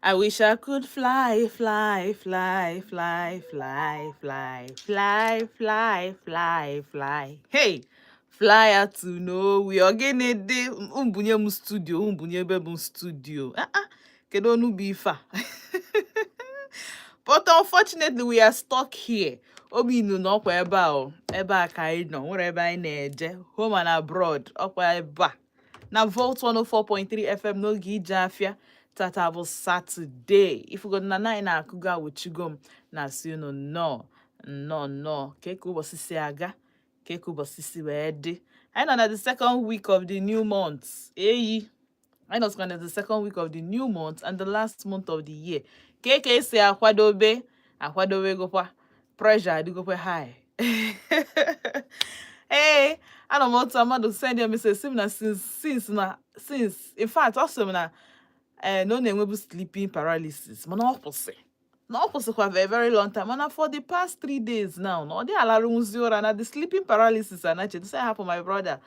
I wish I could fly, fly, fly, fly, fly, fly, fly, fly, fly, fly. Hey, fly out to nowhere. Again, de umbunye mu studio, umbunye bebun studio. Kedo nu bifa. But unfortunately, we are stuck here. Obi nu no kwa eba o. Eba ka anyị nọ, nwere ebe anyị na-eje, home and abroad. Ọkwa eba. Na Volt 104.3 FM n'oge ije afia. Tata bụ Saturday. If you go na 9 na-akụga wuchigom na si unu no. Keke ụbọchị si aga. Keke ụbọchị si wee dị. Anyị nọ na the second week of the new month. Eyi. I know it's kind of the second week of the new month and the last month of the year. Keke si akwadobe gokwa pressure adịgokwa high. Hey, I don't want to send you a message since in fact also na no na-enwebu sleeping paralysis. Mana ọkwụsị. Na ọkwụsị kwa a very long time. Mana for the past 3 days now, no dey alarunzi ụra na the sleeping paralysis anache. This happened my brother.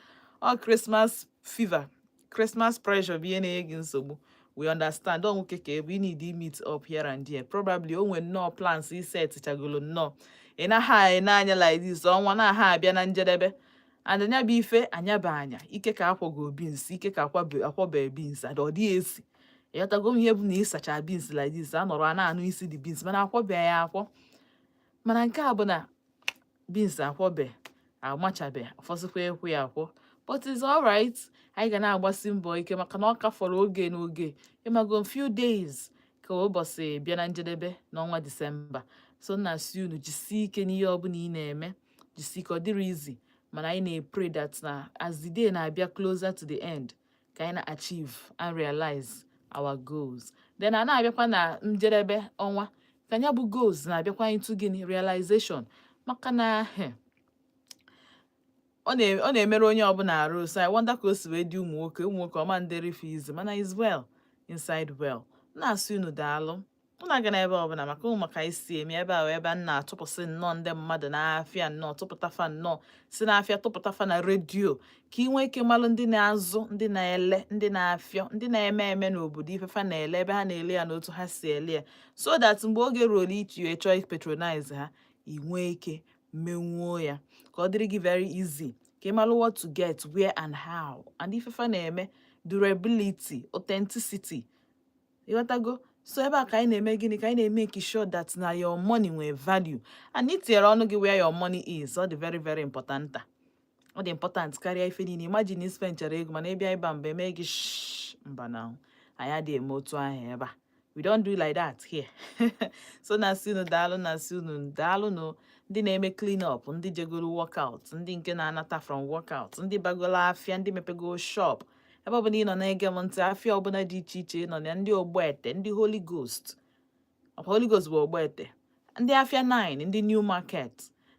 All Christmas fever. Christmas pressure being against so we understand. Don't okay, we need to meet up here and there. Probably when no plans he said chagolo no. In a high nanya like this, on one ha bia na njedebe. And anya bi ife anya ba anya. Ike ka akwa go beans, ike ka akwa be beans and odi esi. Yata go here bu na isacha beans like this. Anoro ana anu isi the beans. Mana akwa be ya akwa. Mana nke a bụ na beans akwa be. Amachabe. Fosikwe ekwe akwa. But it's all right. I ga na-agbasi mbọ ike maka na ọ ka fọrọ oge n'oge. Ịmago few days ka ụbọchị bịa na njedebe n'ọnwa Disemba. So na si unu jisi ike n'ihe ọbụla ị na-eme. Jisi ike ọ dịrị easy. Mana anyị na-pray that na as the day na-abịa closer to the end ka anyị na-achieve and realize our goals. Then a na-abịakwa na njedebe ọnwa ka anya bụ goals na-abịakwa into gịnị realization. Maka na ọ na-emere onye ọbụla arụ. So I wonder ka o si wee dị ụmụ nwoke ọma ndere fizi mana is well inside well. Na-asị unu daalụ. Unu aga na ebe ọbụla maka ụmụ maka isi eme ebe ahụ ebe nna atụpụsị nnọọ ndị mmadụ n'afịa nnọọ tụpụtafa nnọọ si n'afịa tụpụtafa na redio ka ị nwee ike malụ ndị na-azụ ndị na-ele ndị na-afịọ ndị na-eme n'obodo ifefa na-ele ebe ha na-ele ya n'otu ha si ele ya so that mgbe oge ruo ichi chọọ patronize ha ị nwee ike menwuo ya ka ọ dịrị gị very easy ka ị malụ what to get where and how and ifefa na-eme durability authenticity ịghọtago so ebe a ka anyị na-eme gịnị ka anyị na-emeke sure that na your money nwee value and itinyere ọnụ gị where your money is ọ dị very very important ọ dị important karịa ife niile imagine ispendchara ego mana ịbịa ịba mba eme gị mba na anyị adịghị eme otu ahụ ebe a we don't do like that here so na-asị unu daalụ na-asị unu daalụ no ndị na-eme clean up ndị jegoro workout ndị nke na-anata from workout ndị bagolo afịa ndị mepego shop ebe ọbụla ị nọ na-ege m ntị afịa ọbụla dị iche iche nọ na ndị Ogbete ndị Holy Ghost bụ Ogbete ndị afịa 9 ndị New Market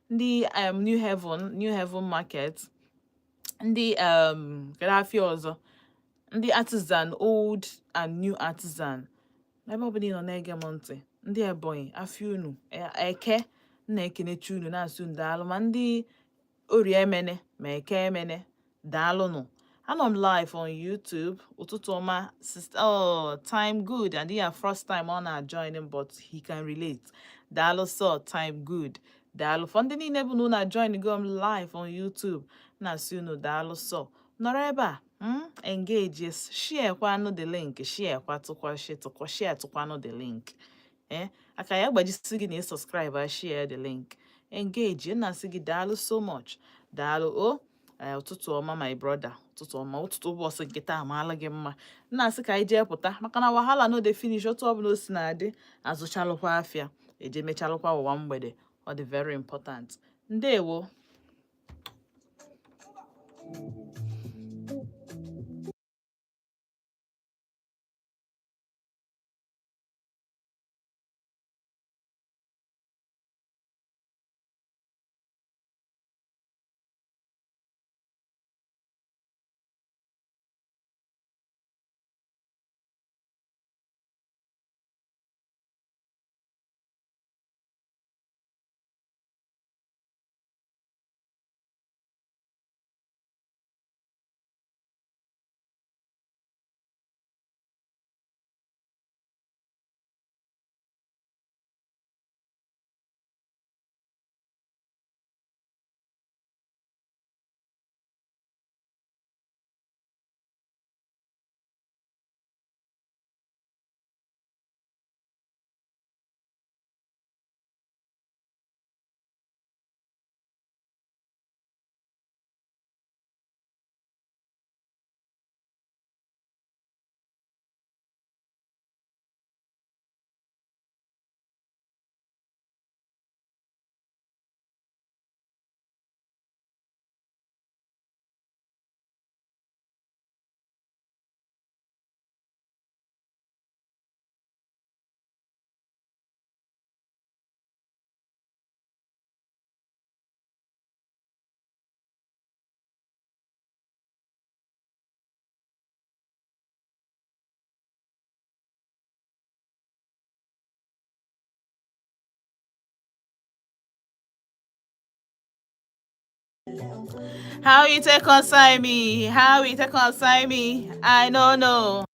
ndị New Heaven Market ndị kere afịa ọzọ ndị Artisan Old and New Artisan ebe ọbụla ị nọ na-ege m ntị ndị Ebonyi afịa unu Eke na-ekenechi unu na-asị unu daalụ ma ndị Orie Emene ma Eke Emene daalụnụ. Anọ m live on YouTube. Ụtụtụ ọma sister time good and yeah first time ọ na-join but he can relate. Daalụ so time good. Daalụ for ndị niile bụ na unu na-join go m live on YouTube na-asị unu daalụ so nọrọ ebe a engage share kwanụ the link share tụkwanụ the link aka ya gbajisi gị na subscribe share the link engage na-asị gị daalụ so much daalụ ụtụtụ ọma my brother ụtụtụ ọma ụtụtụ ụbọchị nke taa amaala gị mma na-asị ka anyị jee pụta maka na wahala no dey finish otu ọbụla o si na-adị azụchalụkwa afịa eje mechalụkwa ụwa mgbede ọ dị very important ndewo How you take consign me? How you take consign me? I don't know.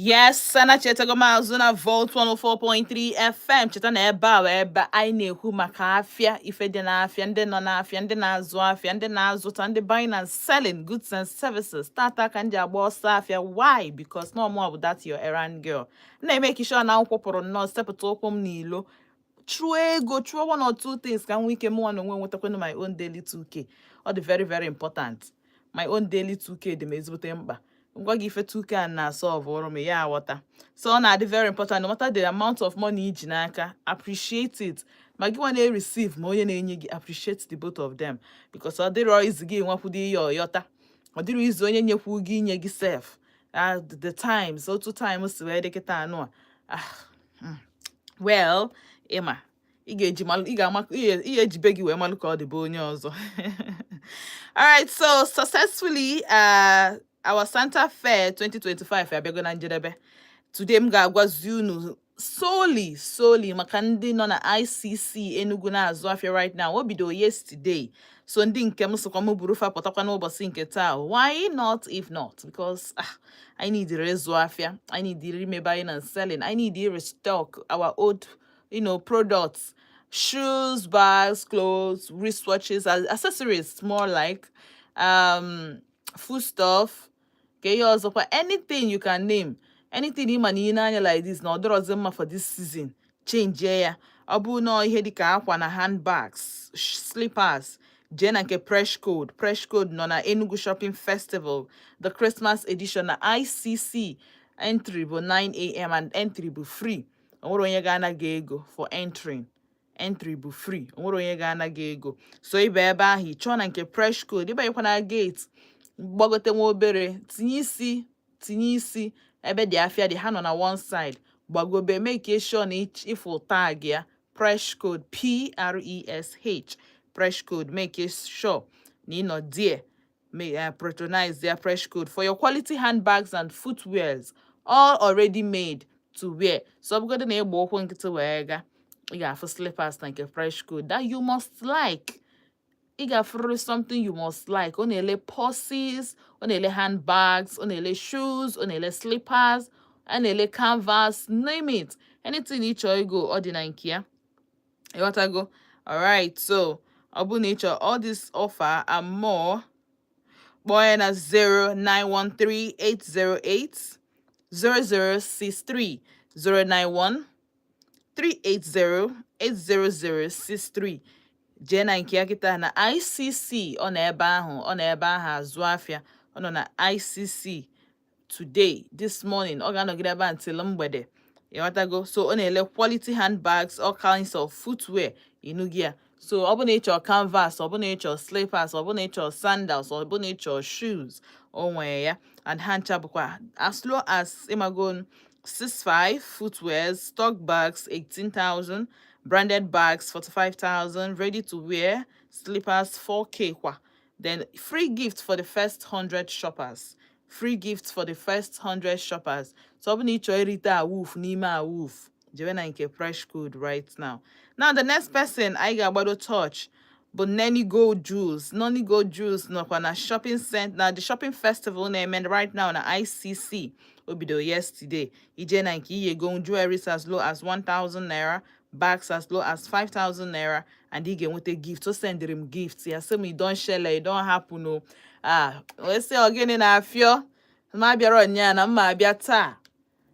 Yes, sana cheta go mazuna Volt 104.3 FM. Cheta na ebe anyị na-ekwu maka afia, ife dị n'afia, ndị nọ n'afia, ndị na-azụ afia, ndị na-azụta, ndị buying and selling goods and services. Tata ka ndị agba ọsọ afia. Why? Because no more of that your errand girl. Na-eme sure na akwụkwọ pụrụ nnọọ stepụta ụkwụ m n'ilo. True ego, true one or two things can we can one and when my own daily 2K. Or the very, very important. My own daily 2K the mezutemba. I'm going to give 2K and now solve or me yeah water. So now the very important, no matter the amount of money jinaka, appreciate it. My one they receive more than appreciate the both of them. Because all the is game what put your yota. Or the reason you put in yourself. The time, so 2 times where they get no. Well, Emma, ị ga-ejibe gị wee malụ ka ọ dị bụ onye ọzọ. All right, so successfully our Santa Fair 2025 abịago na njedebe. Today m ga-agwazi unu solely maka ndị nọ na ICC Enugu na-azụ afịa right now. O bido yesterday. So ndị nke m sokwa m buru fa pụtakwa n'ụbọchị nke taa. Why not if not? Because I need the rezu afia. I need the remake buying and selling. I need the restock our old, products, shoes, bags, clothes, wristwatches, accessories, more like, food stuff. Okay, also for anything you can name, anything in money like this. No, there was for this season. Change yeah. Abu no ihe dika akwa na handbags, slippers. Jen and Fresh Code no na Enugu Shopping Festival, the Christmas edition na ICC. Entry by 9 a.m. and entry by free. Onwere onye ga-ana gị ego for entering. Entry by free. Onwere onye ga-ana gị ego. So ibe ebe ahụ chọọ na nke Fresh Code, ibe yekwa na gate. Gbagote nwa obere, tinye isi ebe dị afia dị ha nọ na one side. Gbagobe, make sure na ifu tag ya Fresh Code PRESH. Fresh Code, make it sure Nino dear may patronize their Fresh Code for your quality handbags and footwears, all already made to wear. So I'm going to name walking to wear. You got for slippers like a Fresh Code that you must like. You got for something you must like. On a purses, on a handbags, on a shoes, on a slippers, and a canvas, name it. Anything each or you go ordinary here. You want to go? All right, so Abu Nature, all this offer and more. Boy at 0913-808-0063 091-380-80063. Jena nke kita na ICC ọ na ebe ahụ azụ afịa. Ọ nọ na ICC today, this morning. Ọ ga-anọgide ebe until mgbede. Go. So on a quality handbags, all kinds of footwear inugia. So your canvas, your slippers, your sandals, your shoes, and hand chabukwa. As low as imagon 6.5 footwears, stock bags 18,000, branded bags 45,000, ready to wear slippers 4K. Then free gift for the first 100 shoppers. Free gifts for the first 100 shoppers. So we need to erita woof, nima woof. Jevena nke Fresh Code right now. Now the next person I got about to touch, but Nanny Gold Jewels. Nanny Gold Jewels no na shopping center. Now the shopping festival name right now na ICC. Obido yesterday. Ijena nke iye go jewelries as low as 1,000 naira. Bags as low as 5,000 naira, and he get with a gift. So send him gifts. Yeah, so me don't share it don't happen. No. Let's say again in Afia.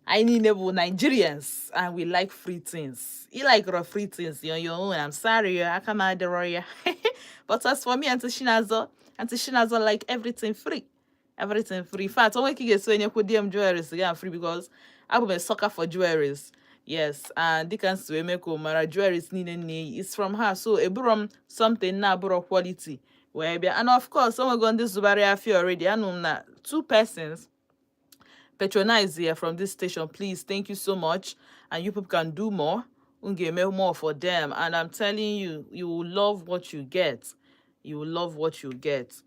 I need Nigerians and we like free things. You like raw free things on your own. I'm sorry, I can't add the royal. But as for me, Auntie Shinazo like everything free. Everything free. In fact, I'm making a so you could DM jewelries again free because I'm a sucker for jewelries. Yes, and they can swim make Mara jewelries is from her. So a brum something now quality. And of course, someone going this Zubari Afia already. I know that 2 persons patronize here from this station. Please, thank you so much. And you people can do more. More for them. And I'm telling you, you will love what you get. You will love what you get.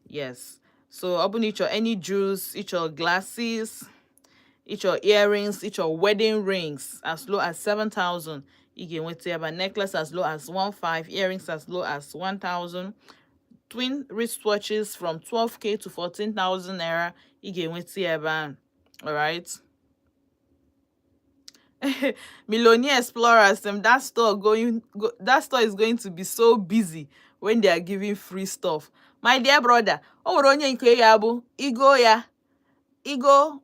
Yes. So open each or any jewels, each your glasses, each your earrings, each your wedding rings as low as 7,000. You can wait to have a necklace as low as 1,500, earrings as low as 1,000. Twin wristwatches from 12K to 14,000 naira. You can wait to have all right. Millionaire explorers, that store is going to be so busy when they are giving free stuff. My dear brother, o nwere onye nke ya bụ igo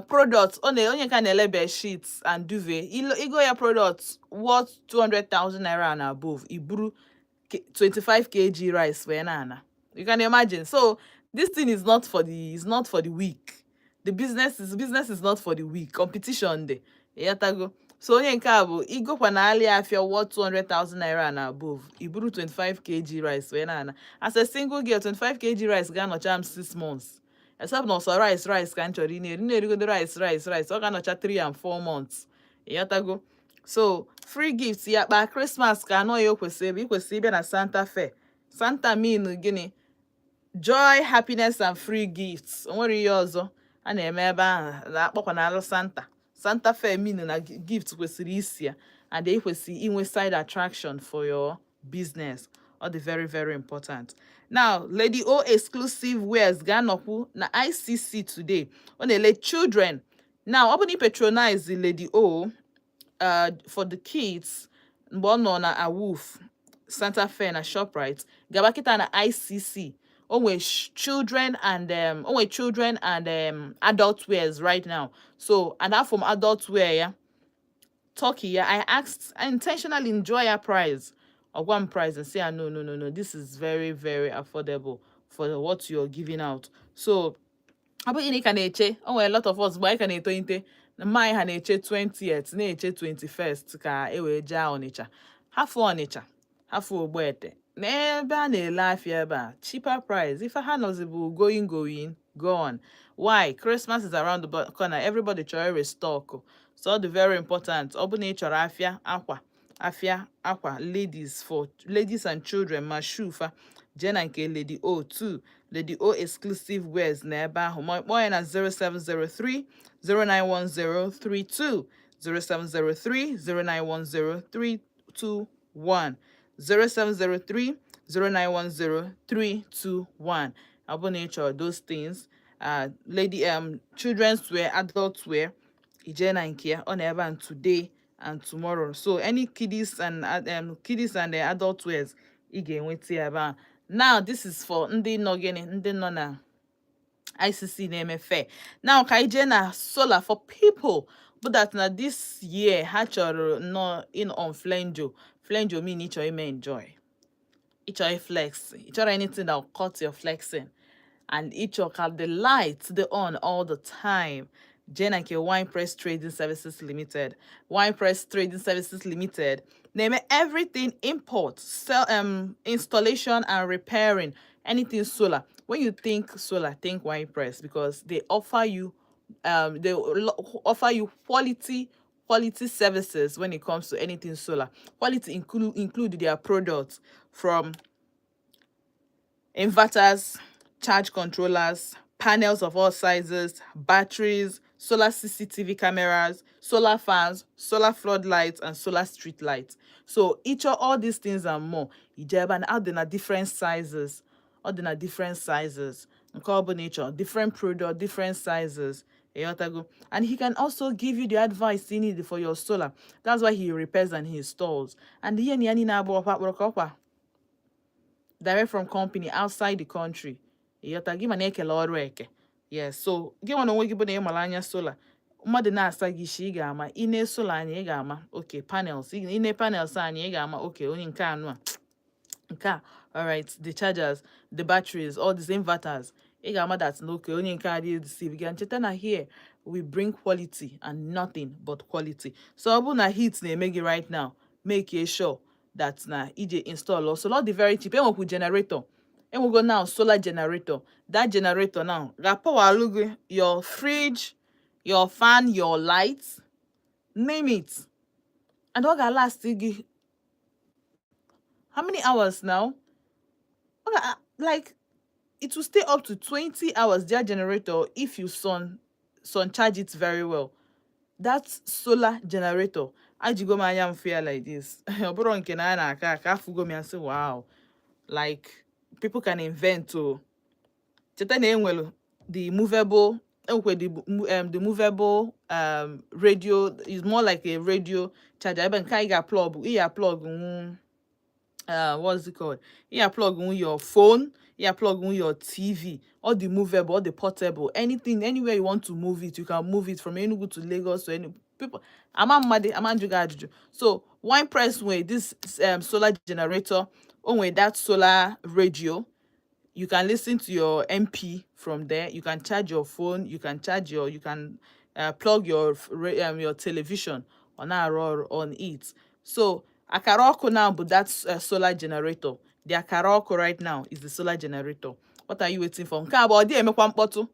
products onye ka na-ele bed sheets and duvet, igo ya products worth 200,000 naira and above, iburu 25 kg rice wee na. You can imagine. So this thing is not for the weak. The business is not for the weak. Competition dey. Yatago. So onye nke a bụ igokwa na IJE AFIA worth 200,000 naira and above, iburu 25 kg rice wee na. As a single girl, 25 kg rice ga-anọcha m 6 months. Except na ọsọ rice ka m chọrọ na-erigodo rice ọ ga-anọcha 3 and 4 months. Yatago. So free gifts ya kpa Christmas ka anọ ya ikwesịrị ịbịa na Santa Fe. Santa mean gịnị? Joy, happiness and free gifts. O nwere ihe ọzọ a na-eme ebe ahụ na-akpọkwa na alụ Santa Fe mean na gift kwesịrị isi ya, and they kwesịrị inwe side attraction for your business. All the very, very important. Now, Lady O exclusive wears ga-anọkwu na ICC today. Ọ na-ele children. Now, ọ bụ na patronize the Lady O for the kids mgbe ọ nọ na Awoof, Santa Fe na Shoprite, gaba kịta na ICC. Onwe children and adult wears right now. So, and that from adult wear, yeah, Turkey, yeah, I intentionally enjoy a price or one price and say, no, this is very, very affordable for what you're giving out. So, a lot of us buy can my ha na-eche 20th na-eche 21st ka e wee jee Ọnịcha. Hafụ Ọnịcha, hafụ Ogbete, n'ebe a na-ele afịa ebe a, cheaper price. If ha nọzi bụ going, go on. Why? Christmas is around the corner. Everybody chọrọ restock. So the very important. Ọ bụ na ị chọrọ afịa akwa ladies and children, ma shufa jee na nke Lady O too. Lady O exclusive wears na ebe ahụ. More na 0703 091032 0703 0910 321 0703 0910 321. Ọ bụ na ị chọrọ those things. Children's wear, adult wear, ije na nke ya ọ na ebe a today and tomorrow. So any kiddies and adult wears ị ga-enweta ebe a. Now this is for ndị nọ na ICC na-eme fair. Now ka ije na solar for people but that na this year ha chọrọ nọ in on flenjo mean ị chọrọ ime enjoy, ị chọrọ flex, ị chọrọ anything that will cut your flexing, and ị chọrọ the lights they on all the time. Jenake Wine Press Trading Services Limited. Wine Press Trading Services Limited. Name everything import, sell, installation and repairing, anything solar. When you think solar, think Wine Press, because they offer you quality services when it comes to anything solar. Quality include their products from inverters, charge controllers, panels of all sizes, batteries, solar CCTV cameras, solar fans, solar floodlights, and solar street lights. So each of all these things and more, and out there are different sizes, carbon nature, different product, different sizes. And he can also give you the advice you need for your solar. That's why he repairs and he installs. And direct from company outside the country. Yes, so gị nwa na onwe gị bụ na ịmara anya solar, mmadụ na-asa gị isi, ị ga-ama ine solar anyị, ị ga-ama okay panels, ine panels anyị, ị ga-ama okay onye nke anụ a nke a. Alright, the chargers, the batteries, all these inverters, ị ga-ama that no okay onye nke a dị deceive gị. Ncheta na here we bring quality and nothing but quality. So ọ bụ na heat na-eme gị right now, make sure that na ije install also not the very cheap. Enwekwu generator. And we go now solar generator. That generator now power your fridge, your fan, your lights, name it. And what gonna last how many hours now? Like it will stay up to 20 hours, their generator, if you sun charge it very well. That's solar generator. I go my young fear like this. Wow. Like people can invent to the movable okay, the movable radio is more like a radio charger. Even can you plug what's it called? You plug in your phone, you plug in your TV, or the movable, or the portable, anything, anywhere you want to move it, you can move it from Enugu to Lagos to any people. So wine press way this solar generator, on way that solar radio, you can listen to your MP from there. You can charge your phone. You can plug your television on it. So akaroko now, but that's a solar generator. The akaroko right now is the solar generator. What are you waiting for? Nke a bụ ọ dị emekwa mkpọtụ.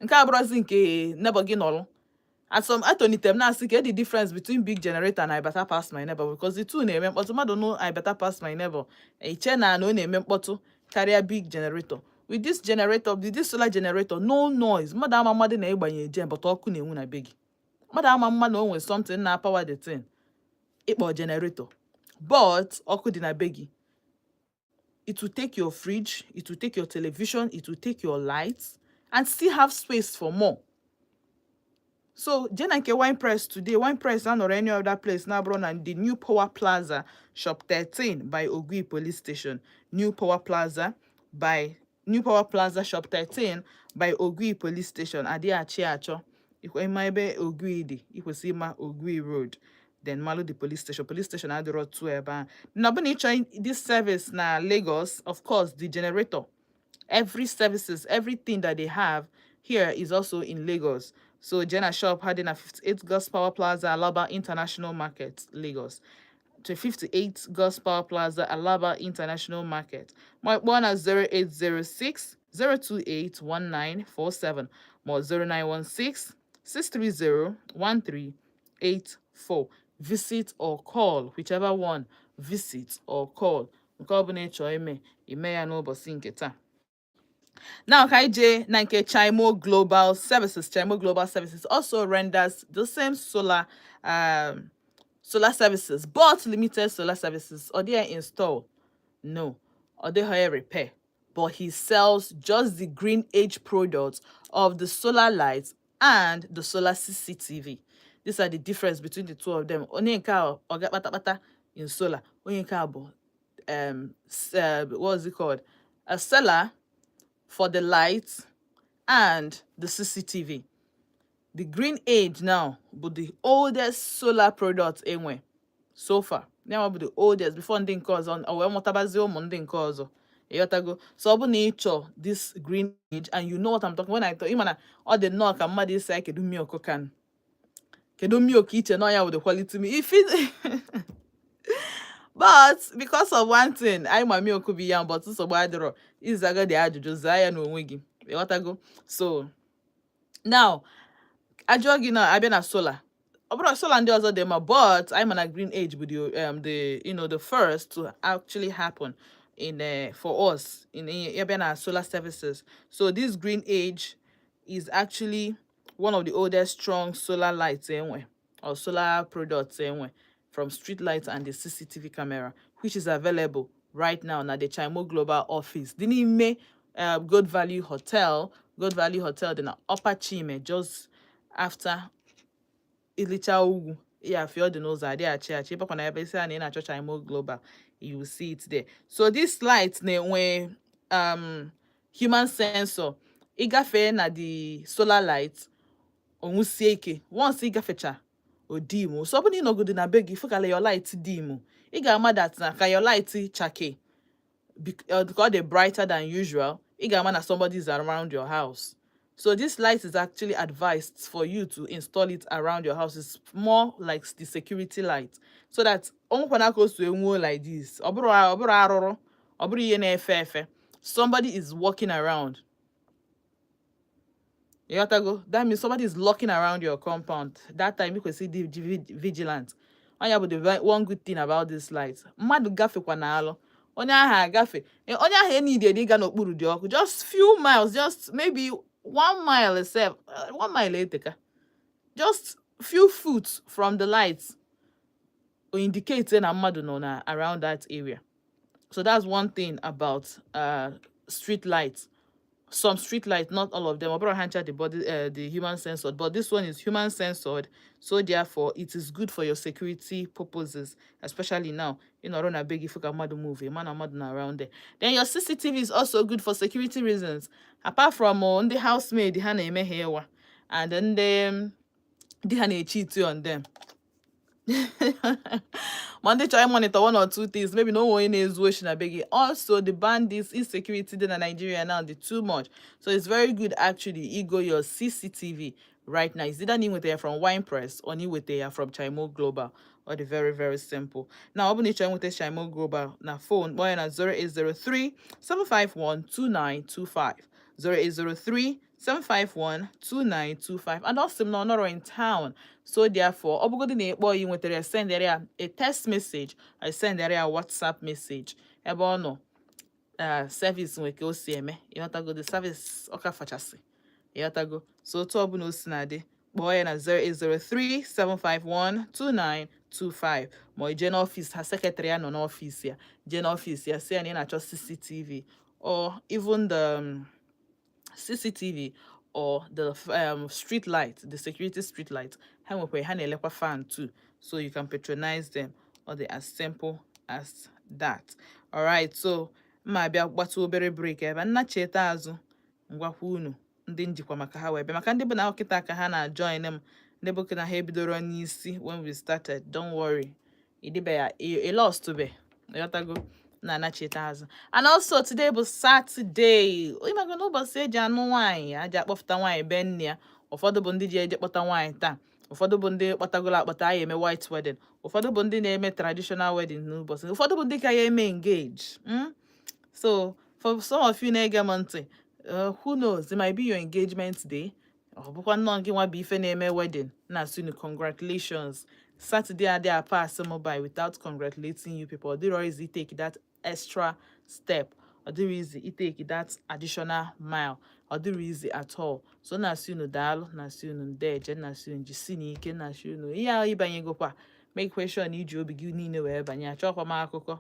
Nke a bụrụzi nke neighbor gị nọrọ. At some atonitem now see the difference between big generator and I better pass my neighbor, because the two name but don't know I better pass my neighbor. A chena no name but carry a big generator. With this generator, with this solar generator, no noise. Madam mother na egba jen but all kune una big. Madam mama no with something na power the thing. It was generator. But oku dina begi. It will take your fridge, it will take your television, it will take your lights, and still have space for more. So, Jenake Wine Press today, Wine Press or any other place now, bro, and the New Power Plaza, Shop 13 by Ogui Police Station. New Power Plaza, Shop 13 by Ogui Police Station. Adi Achiacho. Iko imaibe Ogui di. Iko sima Ogui Road. Then Malo the police station. Police station had the road to eba. Now, when you try this service na Lagos, of course, the generator. Every services, everything that they have here is also in Lagos. So Jenna Shop had in a 58 Gus Power Plaza, Alaba International Market, Lagos. To 58 Gus Power Plaza, Alaba International Market. My one at 0806 028 1947. More 0916 630 1384. Visit or call, whichever one. Visit or call. Now, KJ Nanke Chimo Global Services. Chimo Global Services also renders the same solar services, but limited solar services. Or they install, no, or they hire repair. But he sells just the green age products of the solar lights and the solar CCTV. These are the difference between the two of them. Onyenka oga pata in solar. Onyenka what is it called? A seller for the lights and the CCTV. The green age now, but the oldest solar product anyway, so far. Now will be the oldest before nding cause on or motabazi nding cause. So nature this green age, and you know what I'm talking when I thought all the knock and mad is like do milk can do milk eat and with the quality me if it but because of one thing, I'm a milk could be young, but so bad is the Josiah no wiggy. So now Ajogi now I've been a solar. About solar and the other them, but I'm on a green age with you the first to actually happen in for us in Ebena solar services. So this green age is actually one of the oldest strong solar lights anyway, or solar products anyway, from street lights and the CCTV camera, which is available right now at the Chimo Global office. Dinime Good Value Hotel, then Upper Chime, just after Ilicha Ugu. Yeah, if you the knows that they are church, but when I say in a church Chimo Global, you will see it there. So this light when human sensor, igafe na the solar light onwusieke once igafecha odimu so ọbụna ịnọgide na be gị fụkala your light dim ị ga-ama that na ka your light chake because they're brighter than usual ị ga-ama na somebody is around your house. So this light is actually advised for you to install it around your house. It's more like the security light, so that onwekwana goes to a like this somebody is walking around. You got to go. That means somebody is locking around your compound. That time you can see the vigilant. One good thing about this light. Madu gafe kwa na alo. Onya ha gafe. Onya ha need the diga no kpuru di oku. Just few miles, just maybe 1 mile itself. 1 mile later. Just few foot from the lights will indicate na madu no na around that area. So that's one thing about street lights some street light, not all of them. Obro Hancha the body, the human censored, but this one is human censored. So therefore, it is good for your security purposes, especially now. You know, run a big if you can move a man or modern around there. Then your CCTV is also good for security reasons. Apart from on the housemaid, the hana here, and then the hana cheat on them. Monday try monitor one or two things. Maybe no one is wishing a biggie. Also, the bandits insecurity in Nigeria now, the too much. So it's very good actually. You go your CCTV right now. Is either new with from Wine Press or new with from Chimo Global. Or the very, very simple. Now, open the channel with the Chimo Global. Now, phone, boy, na 0803 751 2925. 0803-751-2925. And also no not in town. So therefore, obugodi na ekpo you nwetere send area a text message, I send area a WhatsApp message. Ebe ono service nweke o si eme. Ịghọtago the service ọka fachasị. Ịghọtago. So otu ọbụla o si na dị, kpọọ ya na 0803-751-2925. Ma ije n'ọfịs ha secretary ya nọ n'ọfịs ya. Je n'ọfịs ya si ya na ị na-achọ CCTV or even the CCTV or the street light, the security street light. Have a fan too, so you can patronize them, or they as simple as that. All right, so maybe what's obere break ebe na cheta azu ngwakwa unu ndị njikwa maka ha webe maka ndị bụ na okita ka ha na join them ndị bụ na ha ebidoro n'isi when we started. Don't worry, idibe ya a lost to be yotago na cheta azụ. And also today was Saturday. Ịmaga n'ụbọchị eji anụ nwaanyị aja akpọfụta nwaanyị be nne ya. Ụfọdụ bụ ndị ji eje kpọta nwaanyị taa. Ụfọdụ bụ ndị kpọtagolo akpọta ya eme white wedding. Ụfọdụ bụ ndị na-eme traditional wedding n'ụbọchị. Ụfọdụ bụ ndị ka ya eme engage. So for some of you na-ege m ntị, who knows, it might be your engagement day. Ọ bụkwa nnọọ gị nwa bụ ife na-eme wedding. Na-asị unu congratulations. Saturday I did pass by without congratulating you people. There is it take that extra step, or there is it take that additional mile, or there is at all. So na sunu dal, na sunu deje, na sunu jisini ike, na sunu iya ibanye go kwa. Make question you jo beginning where banya chokwa makoko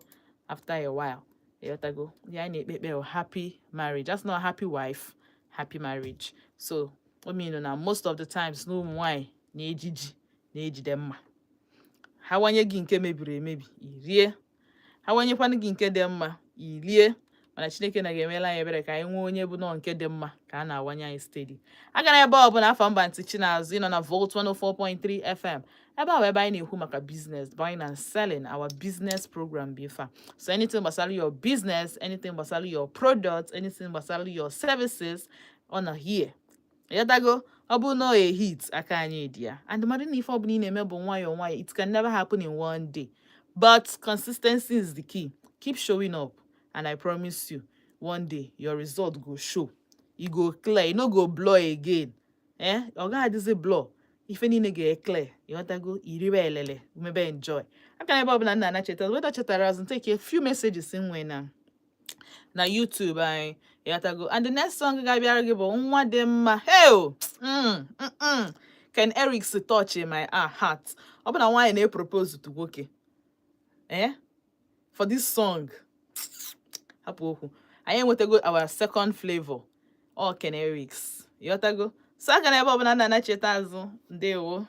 after a while. Yotago. Yeah, I happy marriage. That's not a happy wife, happy marriage. So I mean now most of the times no why na ejiji dem. Hawanye gị nke mebiri emebi irie, hawanyekwanụ gị nke dị mma ilie, mana Chineke na ga-emela anyị ebere ka anyị nwee onye bụ nọ nke dị mma ka a na-awanye anyị steady. Aga na ebe ọ bụla afọ mba ntị Chinazụ ịnọ na Volt 104.3 FM. Ebe ahụ ebe anyị na-ekwu maka business, buying and selling, our business program bifa. So anything gbasara your business, anything gbasara your products, anything gbasara your services, ọ nọ here. Yadago, obu no a hit aka anyị dị ya. And the matter if obu na-eme bụ nwayọ nwayọ, it can never happen in one day. But consistency is the key. Keep showing up, and I promise you, one day your result go show. You go clear, you no go blur again. Oga adịzi blur. Ife niile ga-clear. Yadago, iribe elele, maybe enjoy. Aka na ebe ọbụla nna na chetara, weda chetara azụ take a few messages in when na YouTube anyị yatago. And the next song ga-abịara gị bụ nwa dị mma. Hey! Ken Eric's touch in my heart. Ọ bụ na nwaanyị na-propose to nwoke. For this song. Hapụ okwu. Anyị enwetago our second flavor. All Ken Eric's. Yatago. So aka na ebe ọbụla nna na cheta azụ. Ndewo.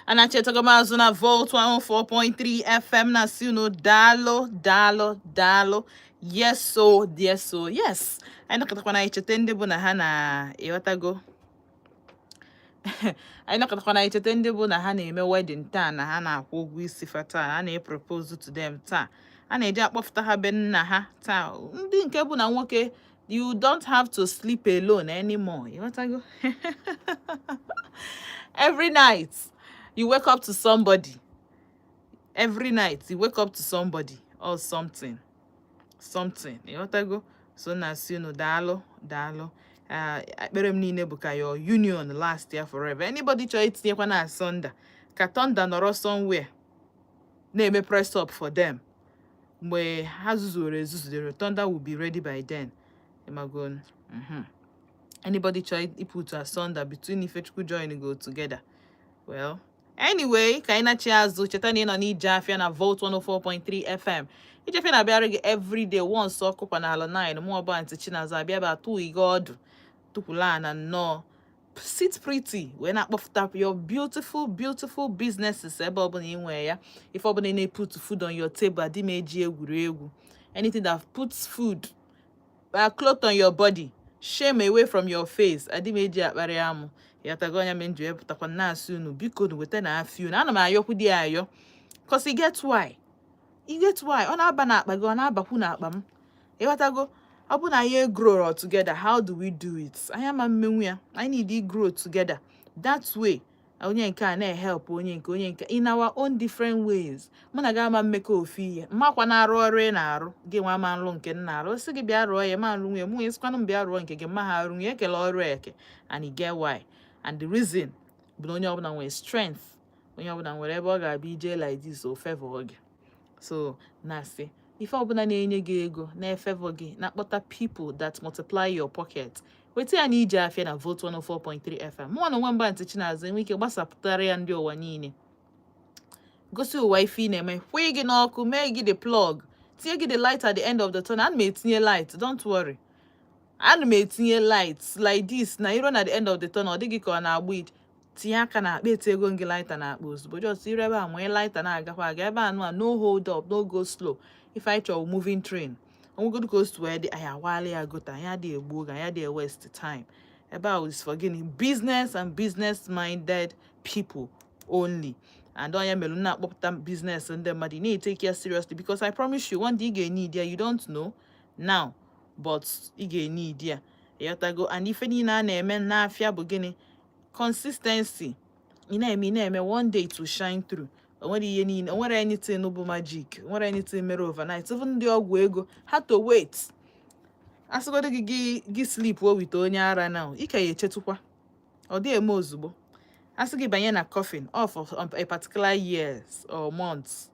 Anachetoga mazuna Volt 104.3 FM na sino dalo. Yes so, yes. Ay nakatakwa na ichete bu na ha na iwatago. Ay nakatakwa na ichete bu na ha na eme wedding taa na ha na akwụ ụgwọ isi fa taa. Ha na propose to them taa. Ha na eje akpọfụta ha be nna ha taa. Ndị nke bụ na nwoke, you don't have to sleep alone anymore. Iwatago. Every night you wake up to somebody. Every night you wake up to somebody or something. You want to go? So na sino dalo. Ekpere m niile bụ ka your union last year forever. Anybody chọrọ itinyekwa na Sunday, ka thunder nọrọ somewhere na-eme press up for them. Mgbe ha zuzuru ezuzu, thunder will be ready by then. Imagon. Anybody try to put a Sunday between Ifechukwu join go together. Well, anyway, kaina chiazu chetani na IJE AFIA na Volt 104.3 FM. IJE AFIA na biara every day once so kupa na halo 9 mo ba anti chinaza bia ba tu igodu tukula na no sit pretty when up your beautiful businesses ebe obuna inwe ya. If obuna na put food on your table adi meji egwuregwu. Anything that puts food cloth on your body, shame away from your face adi meji akpare amu. Yatagonya menju ebutakwa na asunu biko nu wete na afia na ana m ayokwu di ayo cause you get why ọ na-aba na akpa gị ọ na-abakwu na akpa m. Ịghọtago, ọ bụ na anyị grow together, how do we do it? Anyị ama mmenwu ya, I need to grow together that way. Onye nke a na-help onye nke in our own different ways. Mụ na ga ama mmekọ ofu ihe mmakwa na-arụ ọrụ ị na-arụ gị nwa ma nlụ nke nna arụ sị gị bịa rụọ ya ma nlụ nwunye mụ esikwanụ m bịa rụọ nke gị ma ha arụ ya ekele ọrụ eke and you get why. And the reason bụ na onye ọbụla nwere strength, onye ọbụla nwere ebe ọ ga-abịa ije like this o favor gị. So na say ife ọbụla na-enye gị ego na favor gị na kpọta people that multiply your pocket. Weta ya na IJE AFIA na Volt 104.3 FM. Mụ na nwamba ntị Chinaza enwe ike gbasapụtara ya ndị ụwa niile. Gosi ụwa ife ị na-eme, kwee gị n'ọkụ, mee gị the plug, tinye gị the light at the end of the tunnel. Ana m etinye light, don't worry. Ana m etinye lights like this na iro na the end of the tunnel. Ọ dịghị ka ọ na-agba it. Tinye aka na akpa eti ego ngị lighter na akpa ozugbo. Just ire ebe a nwee lighter na-agakwa aga ebe anụ a no hold up, no go slow. If I try moving train, I'm going to go to where I wale agota, I dey egbu, I dey waste time. About is for getting business and business-minded people only. And don't you meluna up business and them, but you need to take care seriously because I promise you, one day you need there, you don't know now, but you need there. You have to go and if any na name na afia beginning consistency. You know, one day to shine through. When you need, when anything no magic, when anything mere overnight, even the ogwu ego had to wait. As go to give sleep with onye ara now. Ike ye chetukwa. Or dey ozugbo. As gi banye na coffin off of a particular years or months.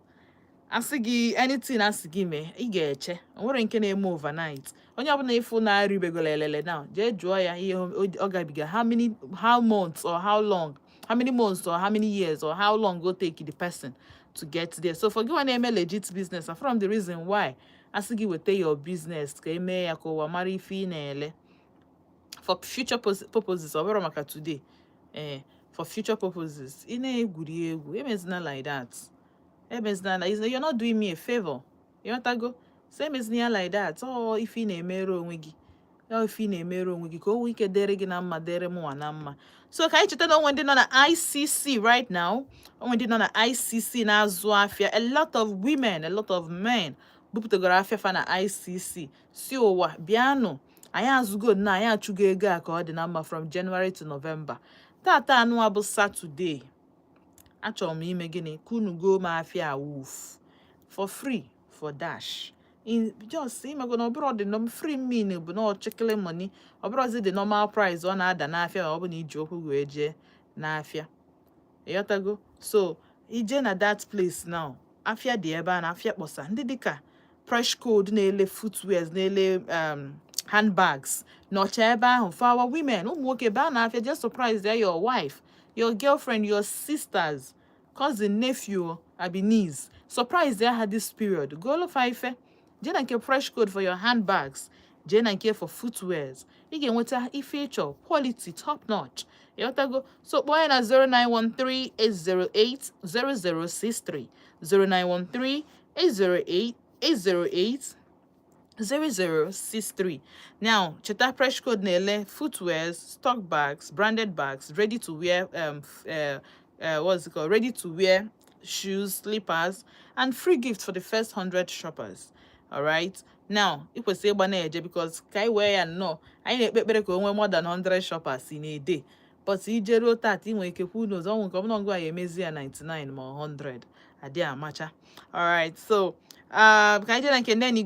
As gi anything as gi me, I get eche. Nwere nke na-eme overnight. Onye ọbụla ifu na ribegolelele now. Je jụọ ya ihe ogabiga how months or how long. How many months or how many years or how long go take the person to get there. So for you want to legit business, and from the reason why as you will take your business for future purposes or today for future purposes in a good year it's not like that. You're not doing me a favor. You want to go same is near like that. Oh, if in a mirror wiggy. If in a mirror wiggy go we can dere so can you tell when they on the ICC right now? When they on the ICC na Afia, a lot of women, a lot of men, buputografia fa na ICC. Si owa biano. Aya zugo na aya chugega ka the number from January to November. Tata anu abu Saturday. Achọ m ime gini kunu go ma afia woof for free for dash. In just see, I'm gonna abroad the free meaning, but no checkle money. Abroad the normal price on other nafia or need joke weje nafia. Yotago. So ije na that place now. Afia the eba and afia bosa. Ndidika fresh code nele footwears, nele handbags. No cheba for our women. Work about afia just surprise there your wife, your girlfriend, your sisters, cousin, nephew, niece. Surprise there had this period. Go lo five. Then like a fresh code for your handbags. jee na nke for footwears ị ga-enweta ife ịchọ quality top notch ịghọtago. So kpọọ ya na 09138080063 09138080063. Now cheta fresh code na-ele footwears, stock bags, branded bags, ready to wear what's it called, ready to wear shoes, slippers, and free gift for the first 100 shoppers. All right. Now ị kwesịrị ịgba na-eje because ka anyị wee ya nnọọ anyị na-ekpe ekpere ka o nwee more than 100 shoppers in a day, but ije ruo tat ị nwere ike kwu n'ụzọ ọnwụ nke ọbụla ngwa ya emezi ya 99 ma 100 adị amacha. Alright, so ka anyị jee na nke Nenny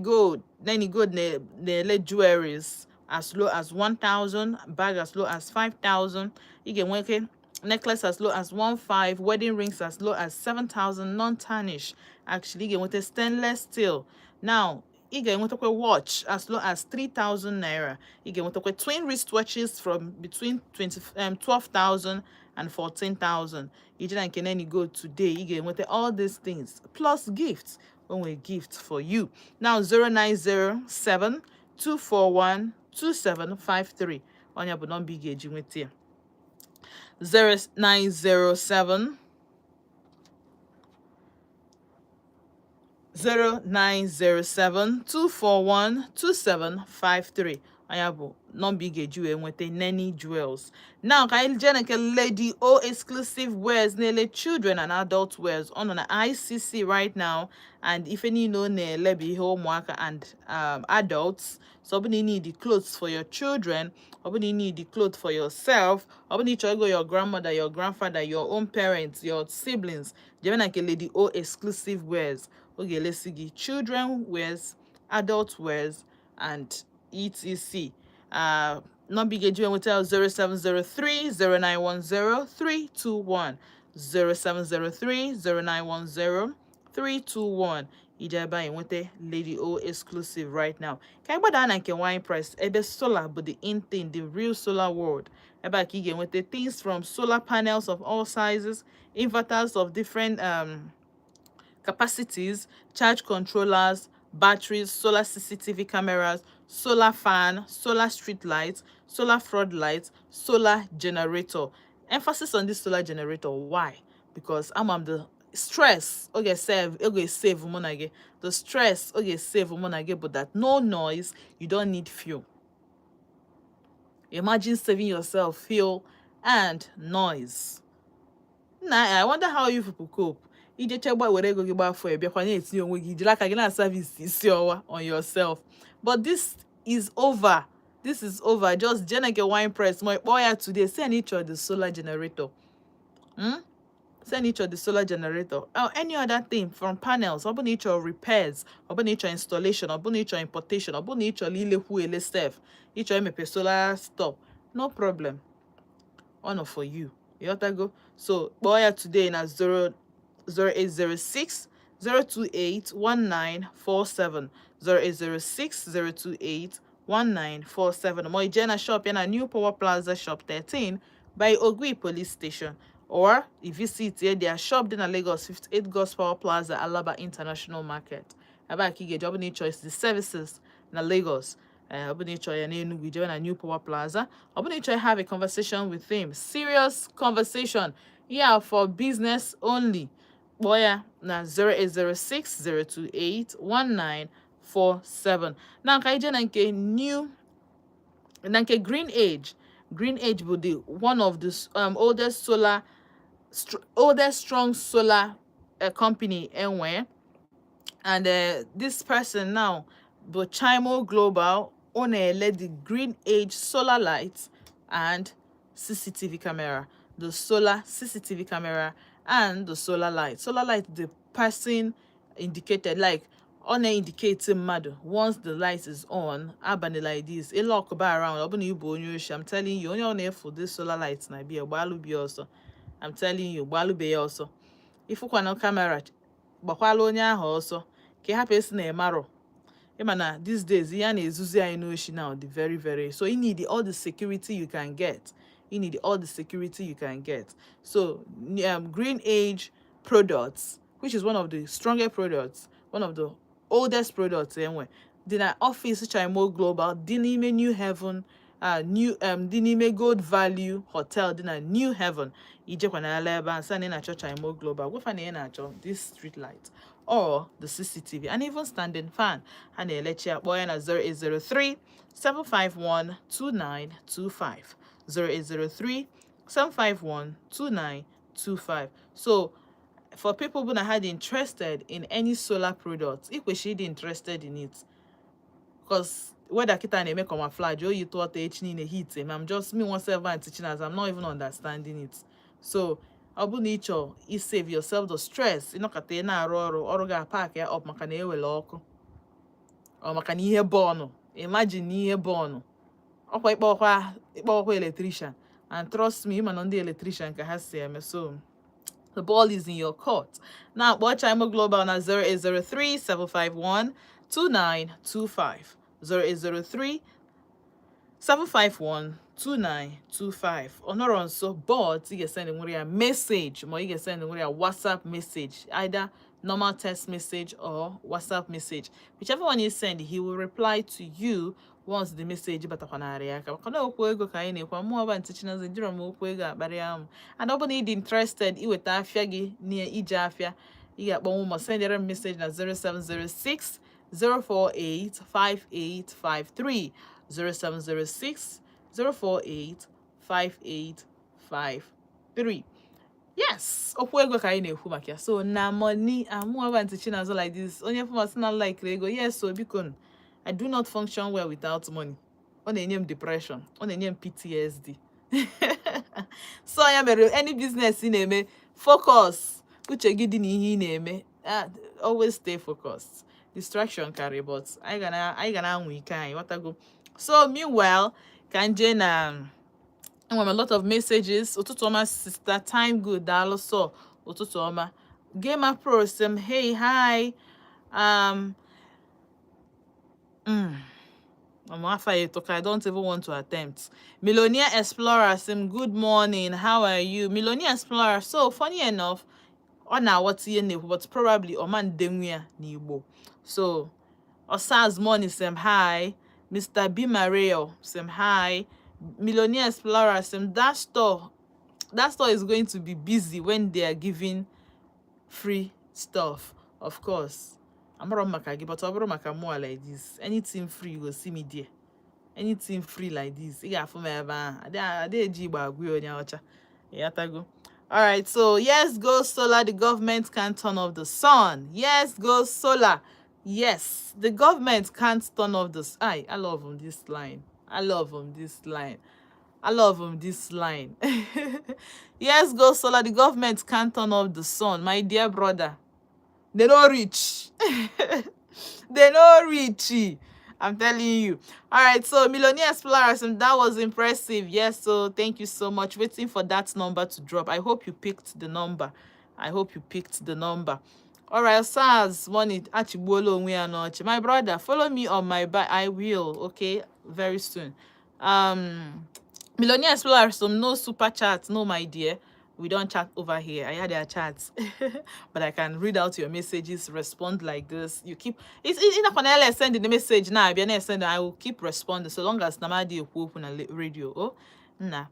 Gold na-ele jewelries as low as 1,000, bag as low as 5,000. ị ga-enwe ike necklace as low as 1,500, wedding rings as low as 7,000, non-tarnish. Actually, ị ga-enweta stainless steel. Now ị ga-enwetakwa watch as low as 3,000 naira. ị ga-enwetakwa twin wristwatches from between 12,000 and 14,000. ije na nke Nenny Gold today, ị ga-enweta all these things plus gifts. Only gift for you. Now 0907-241-2753. Onya bụ nọmba ị ga-eji nweta ya. 0907 0907-241-2753. Anya bụ nọmba ị ga-eji wee nweta Nenny Jewels. Now ka anyị jee na nke Lady O exclusive wears na-ele children and adult wears. Ọ nọ na ICC right now, and ife niile ọ na-ele bụ ihe ụmụaka and adults. So ọ bụ na ị need clothes for your children, ọ bụ na ị need clothes for yourself, ọ bụ na ị chọrọ ịgo your grandmother, your grandfather, your own parents, your siblings, jebe na nke Lady O exclusive wears. Ọ ga-elesi gị children wears, adult wears, and etc. Number ga-eji enweta 0703-0910-321 0703-0910-321. ije ebe anyị nweta Lady O exclusive right now. Ka anyị gbada na nke wine press ebe solar bụ the in thing, the real solar world. Ebe a ka ị ga-enweta things from solar panels of all sizes, inverters of different capacities, charge controllers, batteries, solar CCTV cameras, solar fan, solar street lights, solar floodlights, solar generator. Emphasis on this solar generator. Why? Because I'm the stress save money. The stress save money, but that no noise, you don't need fuel. Imagine saving yourself fuel and noise. Now I wonder how you people cope. Ije chegba were ego gị gbafọ ebiakwa na-etinye onwe gị jiri aka gị na service isi ọwa on yourself. But this is over. This is over. Just Jeneke wine press my boy today. Send each of the solar generator. Send each of the solar generator. Or any other thing from panels, or each of repairs, or each of installation, or each of importation, or each of lile huele self, each of me solar stop. No problem. Honor for you. You ought to go. So boy today na 0806 028 1947 0806 028 1947. Moi Jenna shop in a New Power Plaza shop 13 by Ogui Police Station. Or if you see it here, they are shopped in a Lagos 58 Gospel Plaza, Alaba International Market. About Kige job need choice the services in Lagos. Obuni choy and Enugu join a New Power Plaza. Obuni choy have a conversation with him. Serious conversation. Yeah, for business only. Boya na 0806 028 1947. Now kaije na nke new na nke Green Age. Green Age will be one of the oldest strong solar company anywhere. And this person now, but Chimo Global, own the Green Age solar lights and CCTV camera. The solar CCTV camera and the solar light. Solar light, the person indicated, like on a indicating mad once the light is on, abandon like this, a lock around, I'm telling you, only on air for this solar lights na be a balubi also. I'm telling you, balube also. If you can camera, bakwalonya also, ke happens na maro. Emana these days, yan is I know she now the very so you need all the security you can get. You need all the security you can get. So Green Age products, which is one of the strongest products, one of the oldest products anyway. dị na office Chaimo Global dị n'ime New Haven, dị n'ime Gold Value Hotel dị na New Haven. Ijekwa na ala ebe a sị na ị na-achọ Chaimo Global, gwafa na ị na-achọ this street light or the CCTV and even standing fan. Ha na-elechi akpọ ya na 0803 751 2925 0803 751 2925. So for people who had interested in any solar products, if we should interested in it, because whether kita na make on flash or you thought in the heat, I'm just me one servant teaching as I'm not even understanding it. So abu nature is save yourself the stress. You know kate na arụ ga park ya up maka na ewele ọkụ or maka na ihe bọọnụ. Imagine ihe bọọnụ ọkwa ikpọkwa electrician, and trust me, man on the electrician ka ha si eme. So the ball is in your court. Now, watch Chaimo Global on 0803 751 2925. 0803 751 2925. Or so, but you can send a message, or you can send a WhatsApp message, either normal text message or WhatsApp message. Whichever one you send, he will reply to you once the message batakwanaria ka kana okwu ego ka anyị na-ekwa mụ ọba ntichi na zindiro m okwu ego akparị ahụ. And ọ bụ na ị dị interested iweta afia gị na IJE AFIA, ị ga-akpọnwụ ma sendere m message na 0706 048 5853 0706 048 5853. Yes, okwu ego ka anyị na-ekwu maka ya. So na money amụ ọba ntichi na like this onye fọmasị na like ego. Yes, so biko I do not function well without money. On a name depression, on a name PTSD. So I am any business in a focus. Always stay focused. Distraction carry, but I gonna what I go. So meanwhile, Kanjen and a lot of messages. Otutoma sister, time good. Also, Otutoma Gamer Pro some hey hi. I don't even want to attempt. Millionaire Explorer, some good morning. How are you? Millionaire Explorer. So funny enough, on our what's your name, but probably Oman Demia Nibo. So Osaz morning, some hi. Mr. B Mario, some hi. Millionaire Explorer, some that store is going to be busy when they are giving free stuff, of course. I'm not makagi, but I'm not more like this. Anything free, you go see me there. Anything free like this. Alright, so yes, go solar. The government can't turn off the sun. Yes, go solar. Yes, the government can't turn off the sun. I love him this line. I love him this line. I love him this line. Yes, go solar. The government can't turn off the sun. My dear brother. They don't reach. They don't reach. I'm telling you. All right, so Millionaire Explorers, and that was impressive. Yes, so thank you so much. Waiting for that number to drop. I hope you picked the number. I hope you picked the number. All right, SARS money. My brother, follow me on my bike. I will. Okay, very soon. Millionaire Explorers, so no super chat, no my dear. We don't chat over here. I had their chats, but I can read out your messages, respond like this. You keep it's not gonna send the message now. I will keep responding so long as Namadi open a radio. Oh, nah.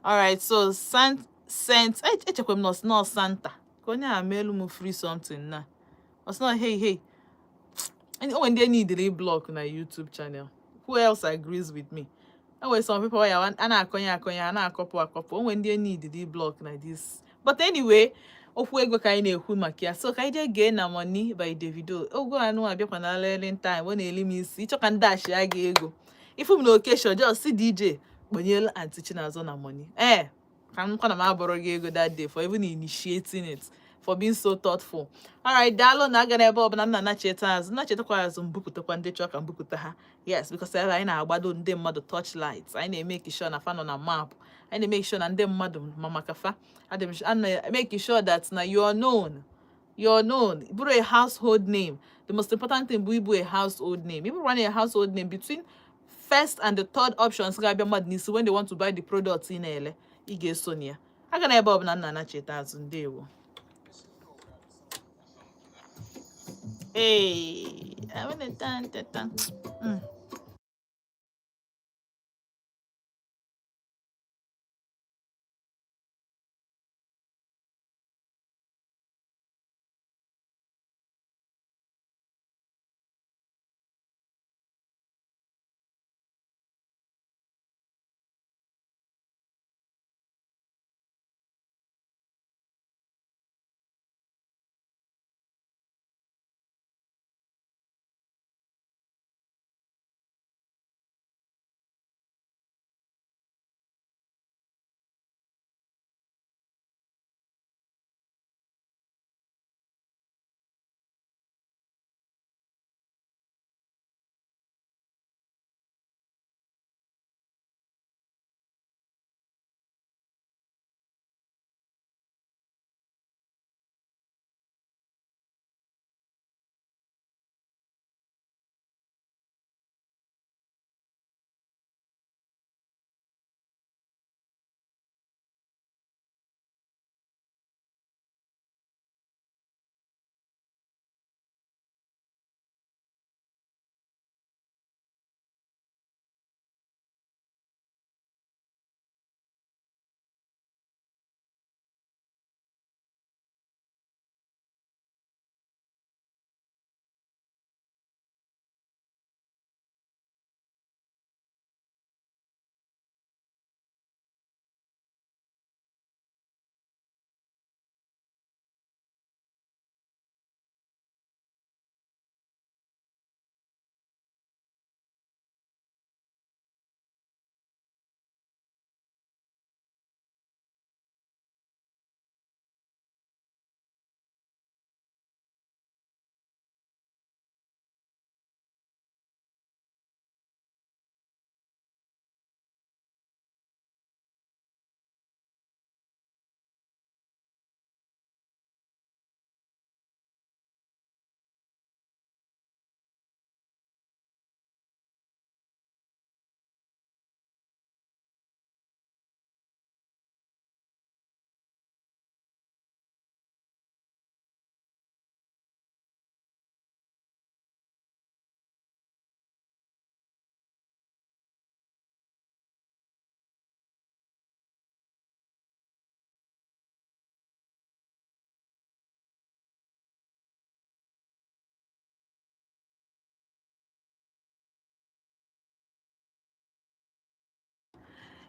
All right. So sent. No Santa. Konya mail mu free something nah. It's not hey. And when they need the block on a YouTube channel, who else agrees with me? Always some people when they need the block like this. But anyway, so kaide gain na money by Davido. Oh go anu abia na learning time when me see can dash ya ego. If I'm location just see DJ bonyel and teaching us on money. I'm gonna ego that day for even initiating it, for being so thoughtful. All right, Dalo na gonna bob na chetas. Na chetakwa zumbukuta kwande choka mbukuta ha. Yes, because I na agbado nde mmadụ touch lights. I make sure na fan on a map. I make sure na nde mmadụ mama kafa. I make sure that na you are known. You're known. Ibu a household name. The most important thing is a household name. People run a household name between first and the third options when they want to buy the products in LA. Ige Sonia. I can bob na chetas ndewo. Hey, I want to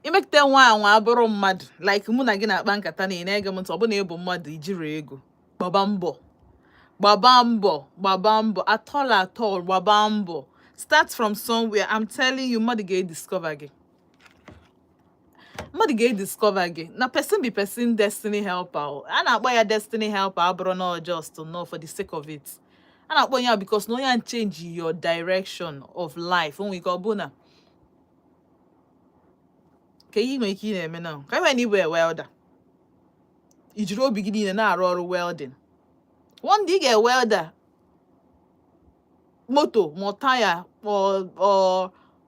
imekte nwa anwa abụrụ mmadụ like mụ na gị na-akpa nkata na ị na-ege m ntị ọ bụ na ịbụ mmadụ ijiri ego gbaba mbọ atọl gbaba mbọ start from somewhere. I'm telling you mmadụ ga-ediscover gị na person be person destiny helper. A na-akpọ ya destiny helper abụrụ na just no for the sake of it. A na-akpọ ya because no ya change your direction of life. Onwe ka ọ bụ na ka ihe nwere ike ị na-eme now ka iwe na iwe welder ijiri obi gị niile na-arụ ọrụ welding. One day get welder moto ma taya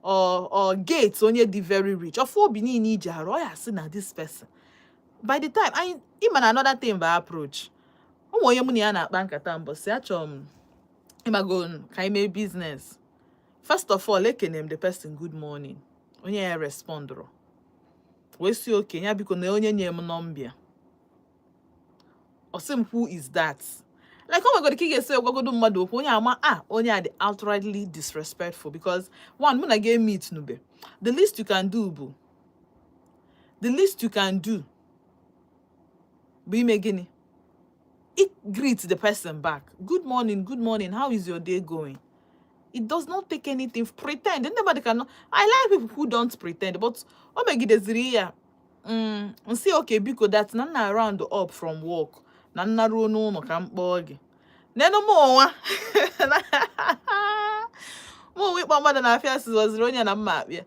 or gates onye dị very rich of obi niile iji arụ ọ ya sị na this person by the time ịma na another thing by approach. Ụmụ onye mụ na ya na-akpa nkata mbọ si achọ m ịmago ka ime business. First of all ekene m the person good morning onye ya respondro wee si okenye ya biko na onye nye m nọmbịa or sim who is that like oh my god ka say ogwagodo mmadụ okwu onye ama onye a dị outrightly disrespectful because one mụ na ga meet nube the least you can do bụ ime gịnị greet the person back. Good morning, how is your day going? It does not take anything. Pretend. Nobody can. I like people who don't pretend. But oh my god, and see okay because that's not around up from work. Na ruo n'ụlọ ka m kpọọ gị nenu mụnwa mụ ikpọ mmadụ na afịa sizoziri onye na mma akpịa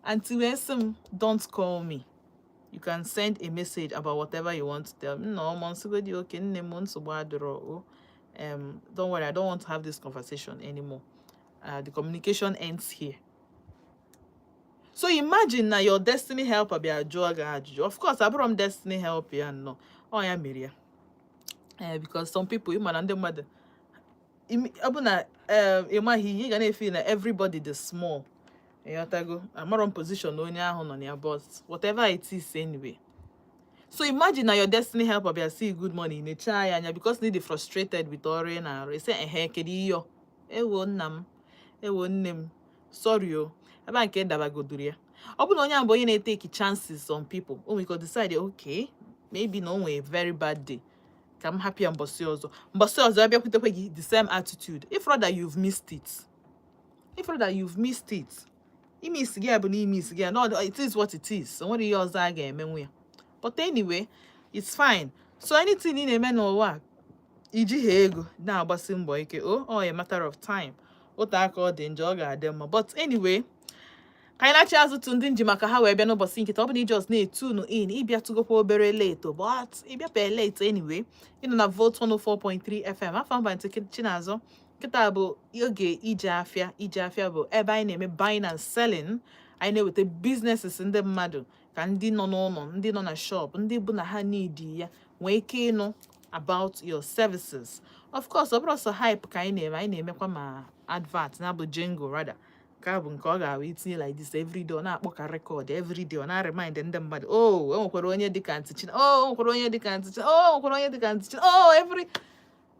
anti wee sị m don't call me. You can send a message about whatever you want to tell me. No, monsugodi okay nne m nsogbu adịrọ don't worry, I don't want to have this conversation anymore. The communication ends here. So imagine now your destiny helper bịa jụọ gị ajụjụ. Of course abụrụ m destiny helper ya no ọ ya mere ya. Because some people you man mother abuna ịmaghị ị ga na-efe na everybody the small ịghọtago amara position onye ahụ nọ ya but whatever it is anyway. So imagine na your destiny helper bịa say good morning necha ya anya because need frustrated with ọrụ na arụ say kedu iyo ewo nna m sorry o ebe nke dabagoduru ya. Ọ bụ na onye ahụ onye na-take chances on people we could decide okay maybe no way very bad day. I'm happy and mbọsị ọzọ abịakwutekwe gị the same attitude. If rather you've missed it imiss gị bụ na imiss gị no it is what it is. So what ihe ọzọ a ga-emenwe ya but anyway it's fine. So anything ị na-eme n'ụwa iji ha ego na-agbasi mbọ ike a matter of time otu aka ọ dị njọ ọ ga-adị mma but anyway ka anyị na-achị azụtụ ndị nji maka ha wee bịa n'ụbọchị nkịta ọ bụ na just na-etunu in ịbịa tụgokwa obere late but ịbịa pe late anyway ịnọ na Volt 104.3 FM afọ mba ntị Chinazọ nkịta bụ oge ije afịa bụ ebe anyị na-eme buying and selling. Anyị na-eweta businesses ndị mmadụ ka ndị nọ n'ụlọ ndị nọ na shop ndị bụ na ha need ya nwee ike ịnụ about your services. Of course ọ bụrụ sọ hype ka anyị na-emekwa ma advert na bụ jingle rather ka bụ nke ọ ga-awụ itinye like this every day ọ na-akpọ ka record every day ọ na-remind ndị mmadụ enwekwara onye dịka ntị every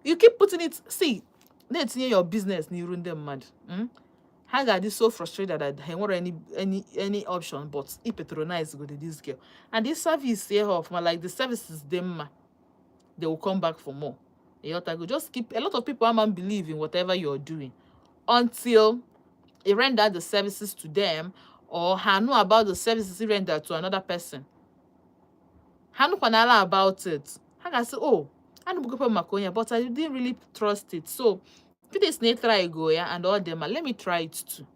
you keep putting it see na-etinye your business n'iru ndị mmadụ ha ga-adị so frustrated that ha nwere any option but I patronize go this girl and this service here off like the services dey mma they will come back for more. Just keep a lot of people believe in whatever you're doing until you render the services to them or ha know about the services you render to another person. Ha know about it. Ha ga say I know go maka onye but I didn't really trust it. So if this na try go ya and all them let me try it too.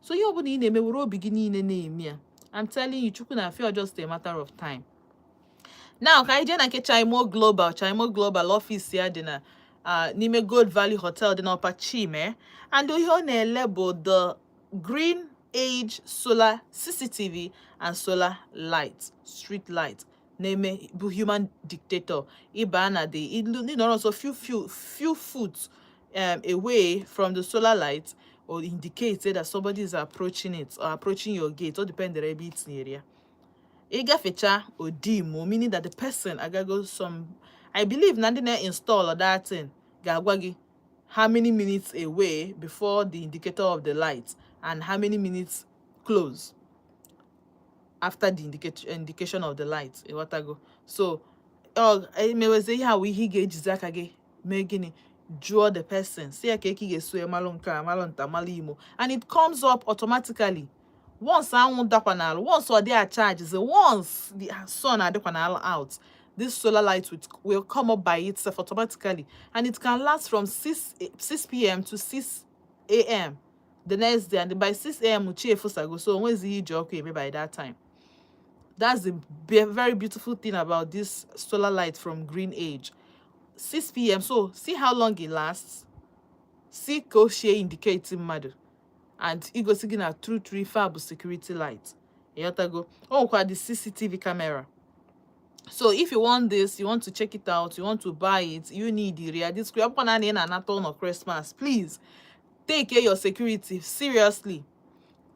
So you obu na ị na-eme were obi gị niile na-eme ya. I'm telling you chukwu na feel just a matter of time. Now ka ije na nke Chaimo Global office ya dị na n'ime Gold Valley Hotel dị na Upper Chime and ihe ọ na-ele bụ the Green Age Solar CCTV and Solar Light Street Light na-eme bụ Human Dictator ịba na dị also few foot away from the solar light or indicates that somebody is approaching it or approaching your gate or depend the ebe itinyere ya ịgafecha odimo meaning that the person agago some I believe na ndị na-install that thing ga-agwa gị how many minutes away before the indicator of the light and how many minutes close after the indication of the light. Go. So meweze ihe awu ihe ga-ejizi aka gị mee gịnị draw the person, see ka eke ga-esu malụ nke a malụ nta malụ imo, and it comes up automatically. Once anwụ dakwa n'ala, once ọ dị charge, once the sun adịkwa n'ala out, this solar light will come up by itself automatically, and it can last from 6 p.m. to 6 a.m. the next day, and by 6 a.m. uchi efusago, so onwezi iji ọkụ eme by that time. That's the very beautiful thing about this solar light from Green Age. 6 p.m. So see how long it lasts. See ko she indicating madu, and it goes again a true fab security light. Go. Oh, the CCTV camera. So if you want this, you want to check it out, you want to buy it, you need the real. This on Christmas. Please take care of your security seriously.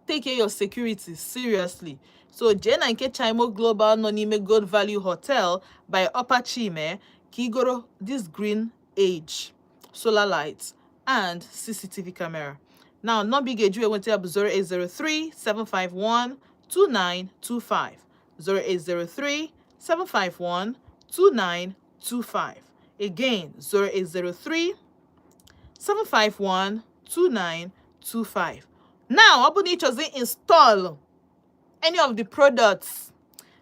Take care of your security seriously. So Jena nke Chaimo Global no n'ime Gold Value Hotel by Upper Chime, Kigoro, this Green Age solar lights and CCTV camera. Now, not big age, we went to 0803 751 2925. 0803 751 2925. Again, 0803 751 2925. Now, Abuni chose install any of the products,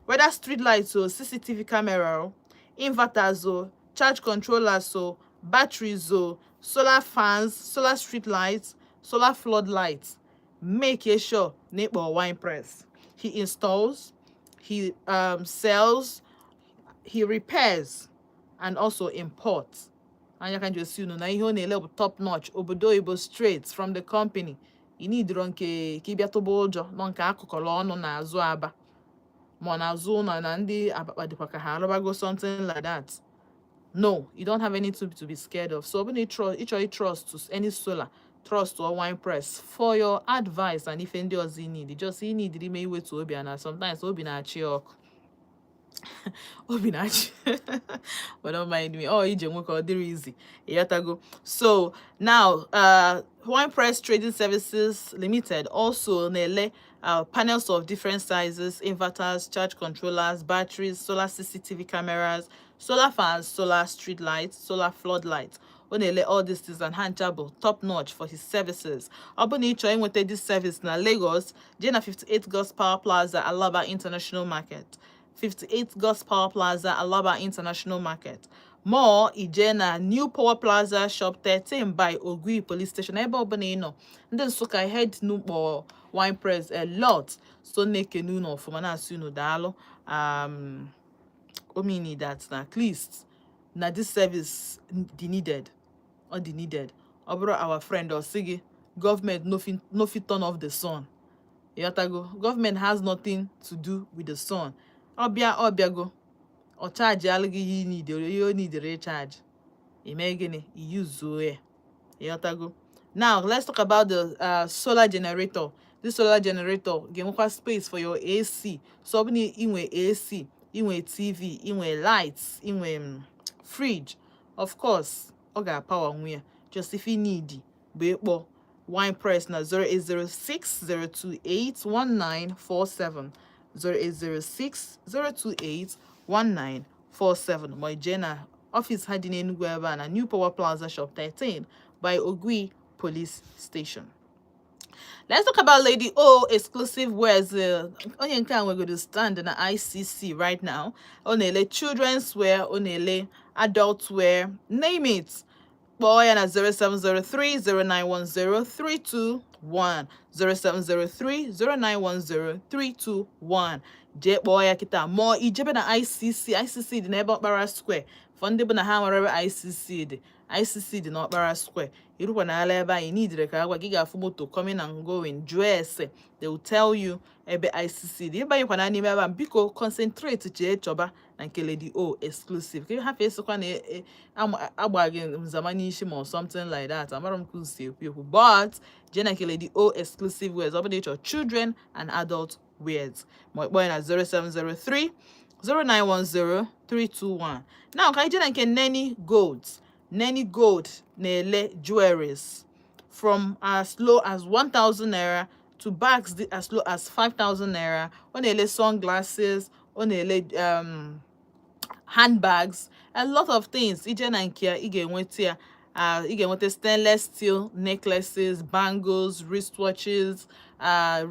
whether street lights or CCTV camera, inverters or charge controllers or batteries or solar fans, solar street lights, solar floodlights. Make sure neighbor wine press. He installs, he sells, he repairs, and also imports. And you can just see no na ihe na top notch obodo Igbo straight from the company. You need nke kibia tobo ụjọ no nke akụkọrọ ọnụ na azụ aba ma na azụ na ndị abakpa dịkwa ka ha arụbago something like that. No, you don't have anything to be scared of. So when you trust to any solar, trust or wine press for your advice, and if any others you need, just you need the way to obi, and sometimes obi na chiok. But don't mind me. Oh, you just work easy. Go. So now, Wine Press Trading Services Limited also nele panels of different sizes, inverters, charge controllers, batteries, solar CCTV cameras, solar fans, solar street lights, solar floodlights. Onele all this is unhandable, top notch for his services. Aboni Choin wanted this service na Lagos, Jena 58 Gus Power Plaza, Alaba International Market. 58 Gus Power Plaza, Alaba International Market. More Ijena New Power Plaza Shop 13 by Ogui Police Station. Ebe obana no. And then so I head no Wine Press a lot. So neke no for mana suno dalo. Omini that na at least na this service the needed or the needed. Obro our friend or Sigi government no fit turn off the sun. Yatago government has nothing to do with the sun. Obiago or charge aligi you need the recharge. Imagine you use Zoe. Yatago. Now let's talk about the solar generator. This solar generator give space for your AC. So inwe AC, inwe TV, inwe lights, inwe fridge. Of course, oga power nwe. Just if you need it, Wine Press na 0806 028 1947. 0806 028 1947. My Jenna office hiding in Enugu and a New Power Plaza Shop 13 by Ogui Police Station. Let's talk about Lady O exclusive wears. We're going to stand in the ICC right now. Onele children's wear, onele adult wear, name it. Boy and at 0703 0910 321. 0703 0910 321. J boy akita more ijebe na ICC the neighbor Barra Square. Fundable na ha wherever ICC the not Barra Square. You na ala you need the kawa giga moto coming and going dress. They will tell you ebe ICC. The eba you can anime biko concentrate je choba na Lady O exclusive. You have face kwa abagin zamani shim or something like that. Amaram kusi people. But Jena Lady O exclusive wears update your children and adult wears. My boy at 0703 0910 321. Now can Jena Nenny Golds. Nenny Gold Nele jewelries from as low as 1,000 naira to bags as low as 5,000 naira. On a sunglasses, on a handbags, a lot of things. Ije na nke ya, ị ga-enweta ya. Ị ga-enweta stainless steel necklaces, bangles, wristwatches,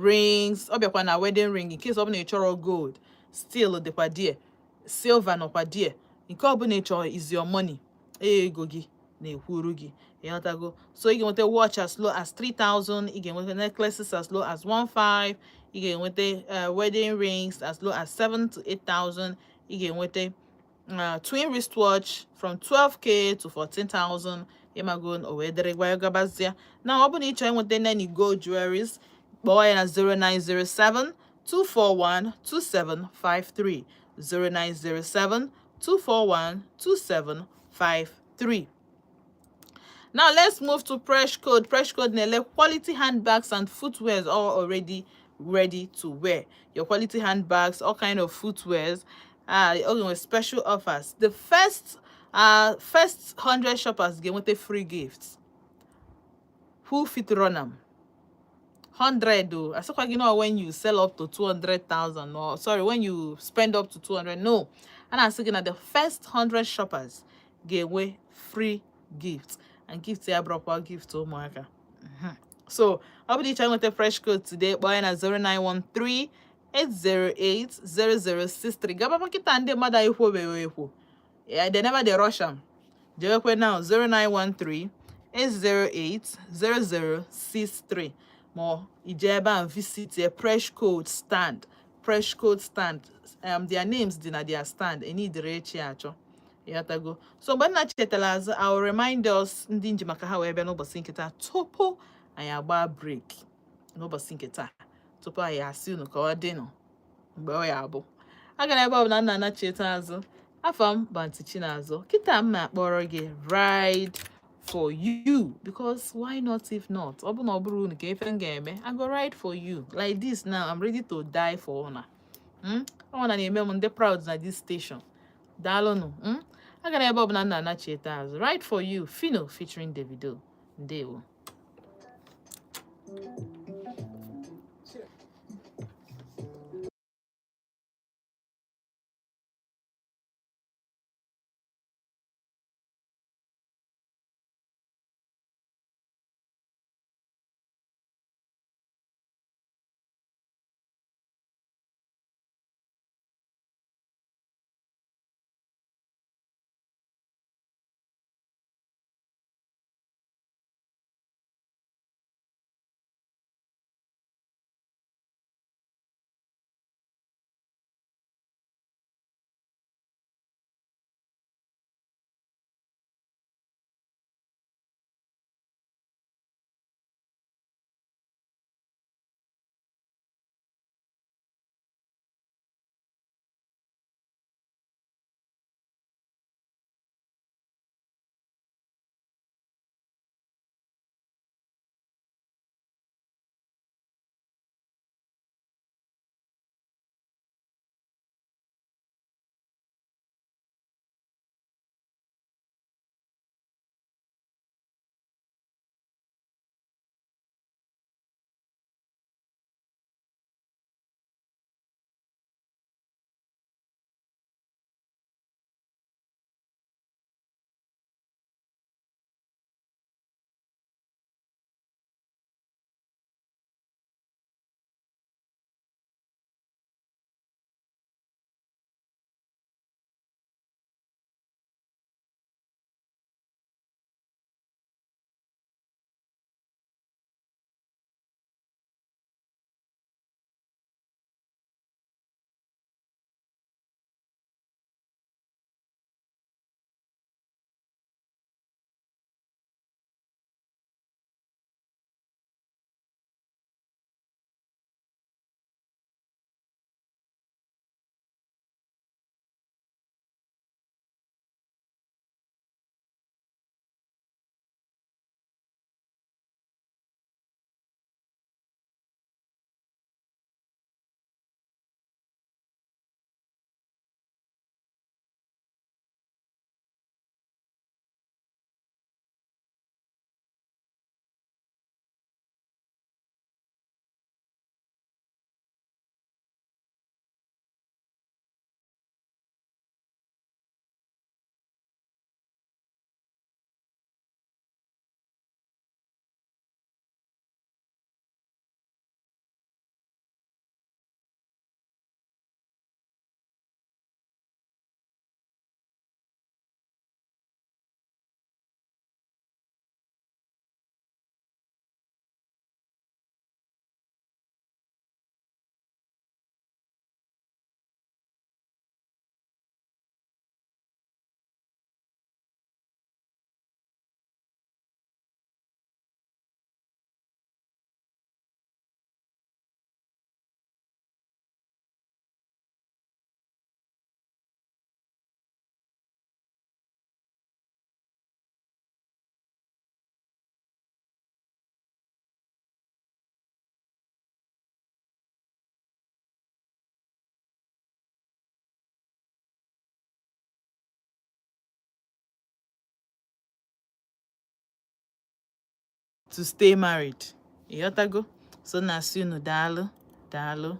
rings. Ọ bịakwa na wedding ring in case ọ bụla ị chọrọ gold. Steel dịkwa there, silver nọkwa there. Nke ọ bụla ị chọrọ is your money. Ego gị na-ekwuru gị. Ịghọtago? So ị ga-enweta watch as low as 3,000. Ị ga-enweta necklaces as low as 1,500. Ị ga-enweta wedding rings as low as 7,000 to 8,000. Ị ga-enweta twin wristwatch from 12k to 14,000. Ịmago o wee dịrị gwa gabazia. Now ọ bụ na ị chọrọ enweta Neni gold jewelries, kpọọ ya na 0907 241 2753 0907 241 2753. Now let's move to Fresh Code. Fresh Code nele quality handbags and footwears all already ready to wear. Your quality handbags, all kind of footwears, all with special offers. The first 100 shoppers get with a free gifts. Who fit run them? 100 though. I saw you know when you sell up to 200,000, or sorry, when you spend up to 200. No, and I'm saying that the first 100 shoppers get away free gifts. And gift ya proper gift to Moaka. So I'll be trying with a Fresh Code today. Boy na 0913 808 0063. Gaba makita ande mother iho. Yeah, they never they rush them. They work now 0913 808 0063. More Ijeba and visit a Fresh Code stand. Fresh Code stand. Their names dinner their stand. Any direct acho. Go. So when I chetala, I'll remind us ndị njimaka ha wee bịa n'ụbọchị nkịta tupu anyị agba break n'ụbọchị nkịta tupu anyị asị unu ka ọ dị nụ mgbe ọ ya abụ. Aga na ebe ọbụla nna anacheta azụ. Afa m Bantichi n'azụ. Kịta m na-akpọrọ gị ride for you, because why not if not? Ọ bụ na ọ bụrụ unu ka efe m ga-eme, I go ride for you. Like this now, I'm ready to die for una. Ọ na-eme m ndị proud na this station. Daalụnụ. Aga na ebe ọbụla nna anacheta azụ. Ride for you, Fino featuring Davido. Ndewo. to stay married. Yotago. So na sunu dalo, dalo,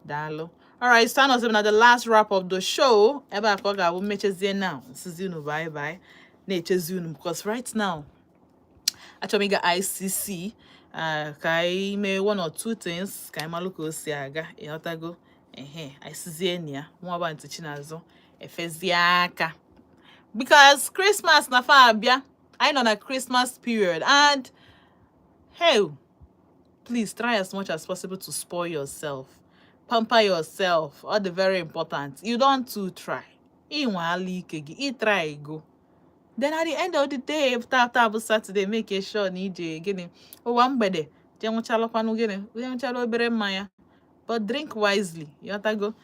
dalo. All right, stand us na the last wrap of the show. Eba koga will meet you now. Sizunu bye bye. Nature Zunu because right now actually got ICC kai me one or two things kai maluko si aga yotago ICC enia mo ba ntichi nazo efeziaka because Christmas na fa abia I know na Christmas period and hey please try as much as possible to spoil yourself, pamper yourself, all the very important. You don't to try. I try go. Then at the end of the day, after Saturday, make sure nije gini. Oh, one bede. Chalo panu gini. Chalo bere maya. But drink wisely. You want to go?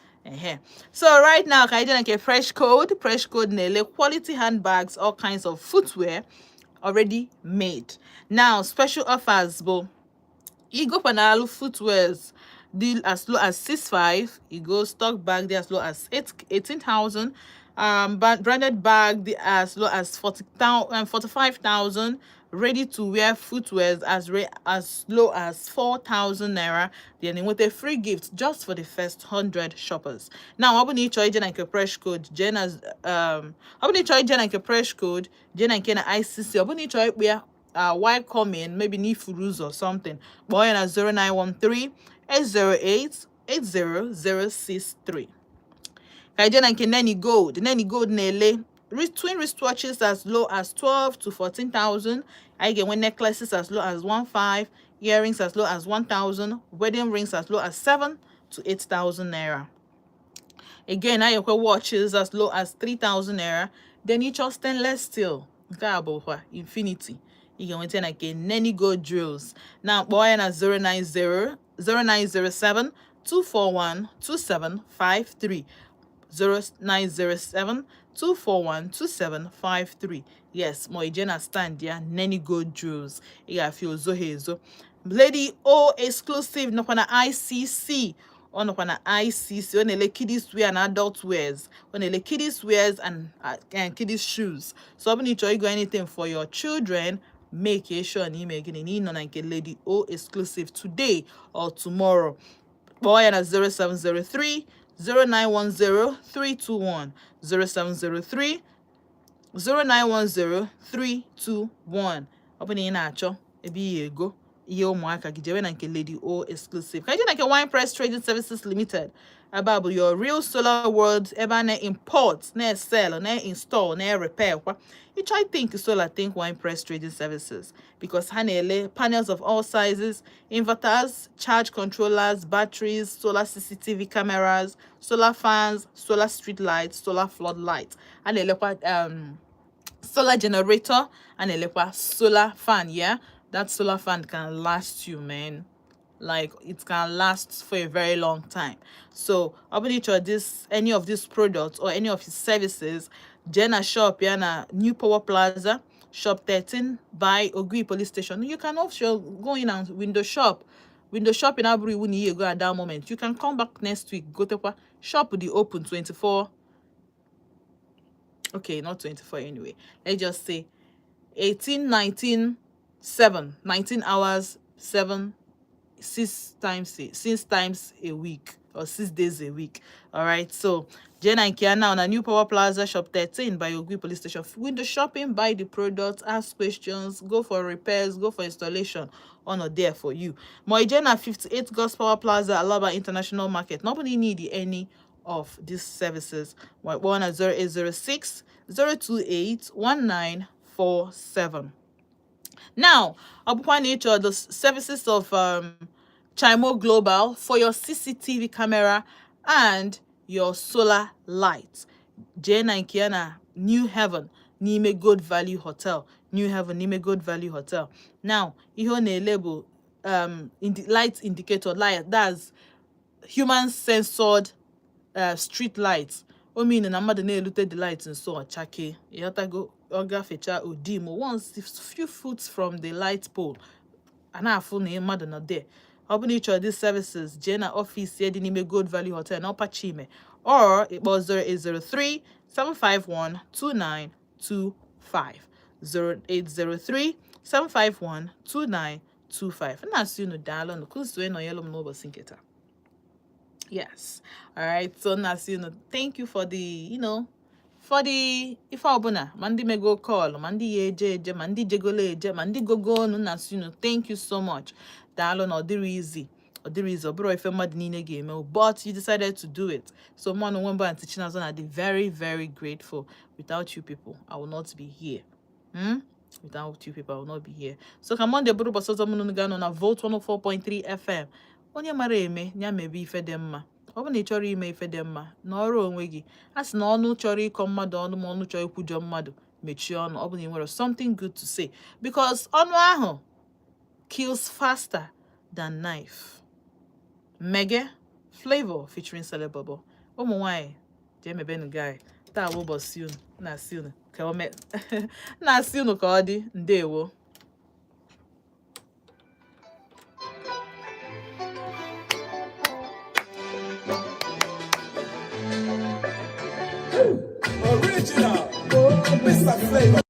So right now, I get fresh code nele quality handbags, all kinds of footwear already made. Now special offers, bo. Ego Panalu footwears deal as low as 6.5. Ego stock bag there as low as 18,000. Branded bag as low as 45,000. Ready to wear footwears as low as 4,000 naira. Then with a free gift just for the first 100 shoppers. Now I will need to join a fresh code. Jenna's I will need to join a fresh code. Jenna and Kena ICC. I will need to wear why coming maybe need furus or something. Boy at 0913 808 80063. Kaiden and Kenani Gold. Nenny Gold Nele. Twin wristwatches as low as 12 to 14,000. I get one necklaces as low as 1.5, earrings as low as 1,000, wedding rings as low as 7 to 8,000 naira. Again, I have watches as low as 3,000 naira. Then each of stainless steel. Infinity. You can maintain again Nenny Gold drills. Now, boy and at 090 0907 241 2753. 0907 241 2753. Yes, Moijena stand there. Nenny Gold jewels. Yeah, feel zohezo. Lady O exclusive no pana ICC. On no pana ICC. On the kiddies wear and adult wears. On the kiddies wears and kiddies shoes. So when you try go anything for your children, make sure and email again in like a Lady O exclusive today or tomorrow. Boy and at 0703 0910 321 0703 0910 321. Opening nacho ebi ego iye ụmụaka gị jewe na nke Lady O exclusive. Ka ije na nke Wine Press Trading Services Limited. About your real solar world ebe na import, na sell, na install, na repair kwa. You try think solar think Wine Press Trading Services because ha na-ele panels of all sizes, inverters, charge controllers, batteries, solar CCTV cameras, solar fans, solar street lights, solar floodlights. Ha na-elekwa solar generator and a solar fan. Yeah, that solar fan can last you, man. Like it can last for a very long time. So I'll be sure this any of these products or any of his services, Jenna shop na New Power Plaza, shop 13 by Ogui Police Station. You can also go in and window shop in Aburi when you go at that moment. You can come back next week. Go to shop the open 24. Okay, not 24 anyway. Let's just say 18, 19, 7. 19 hours, 7, 6 times a week or 6 days a week. All right. So Jenna and Kiana on a New Power Plaza, shop 13 by Ogui Police Station. Window shopping, buy the product, ask questions, go for repairs, go for installation. On or there for you. Jenna 58 God's Power Plaza, Alaba International Market. Nobody need any of these services. One at 0806 028 1947. Now, upon nature, the services of Chimo Global for your CCTV camera and your solar lights. Jenna and Kiana, New Heaven, Nime Good Value Hotel. New Heaven, Nime Good Value Hotel. Now, you have a label light indicator light. That's human censored street lights. O mean na mmadụ na-elute the lights nso ọchake. Ịghọtago oga fecha odimo once a few foot from the light pole. A na-afụ na mmadụ nọ there. Ọ bụ na ịchọrọ these services, jee na office dị n'ime Gold Valley Hotel na Upper Chime or ịkpọ 0803 751 2925 0803 751-2925. And as you know, dial close to no yellow no sinketa. Yes. All right. So now, you know, thank you for the, for the if ọbụna mandi me go call mandi ye eje mandi jegolo eje mandi gogo no na thank you so much. Daalụ na ọ dịrị easy. Ọ dịrị easy. Ọ bụrụ ife mmadụ niile ga-eme, but you decided to do it. So mmanụ nwemba and teaching us on very, very grateful. Without you people, I will not be here. Without you people, I will not be here. So come on, the buru basozo munu gano na Vote 104.3 FM. Onye mara eme nya mebe ife dị mma. Ọ bụ na ị chọrọ ime ife dị mma n'ọrụ onwe gị. A sị na ọnụ chọrọ ịkọ mmadụ ọnụ ma ọnụ chọrọ ikwujọ mmadụ mechie ọnụ. Ọ bụ na ị nwere something good to say, because ọnụ ahụ kills faster than knife. Mege Flavor featuring Celeb Bobo. Ụmụ nwanyị jee mebe nụ guy. Taa bụ ụbọchị unu na-asị unu ka ọ mee na-asị unu ka ọ dị. Ndewo. Original, Mr. Flavor.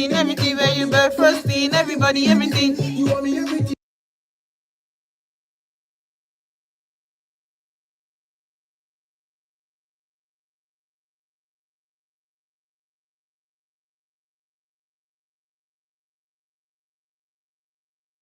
everything where you bird frosting, everybody, everything. You want me everything.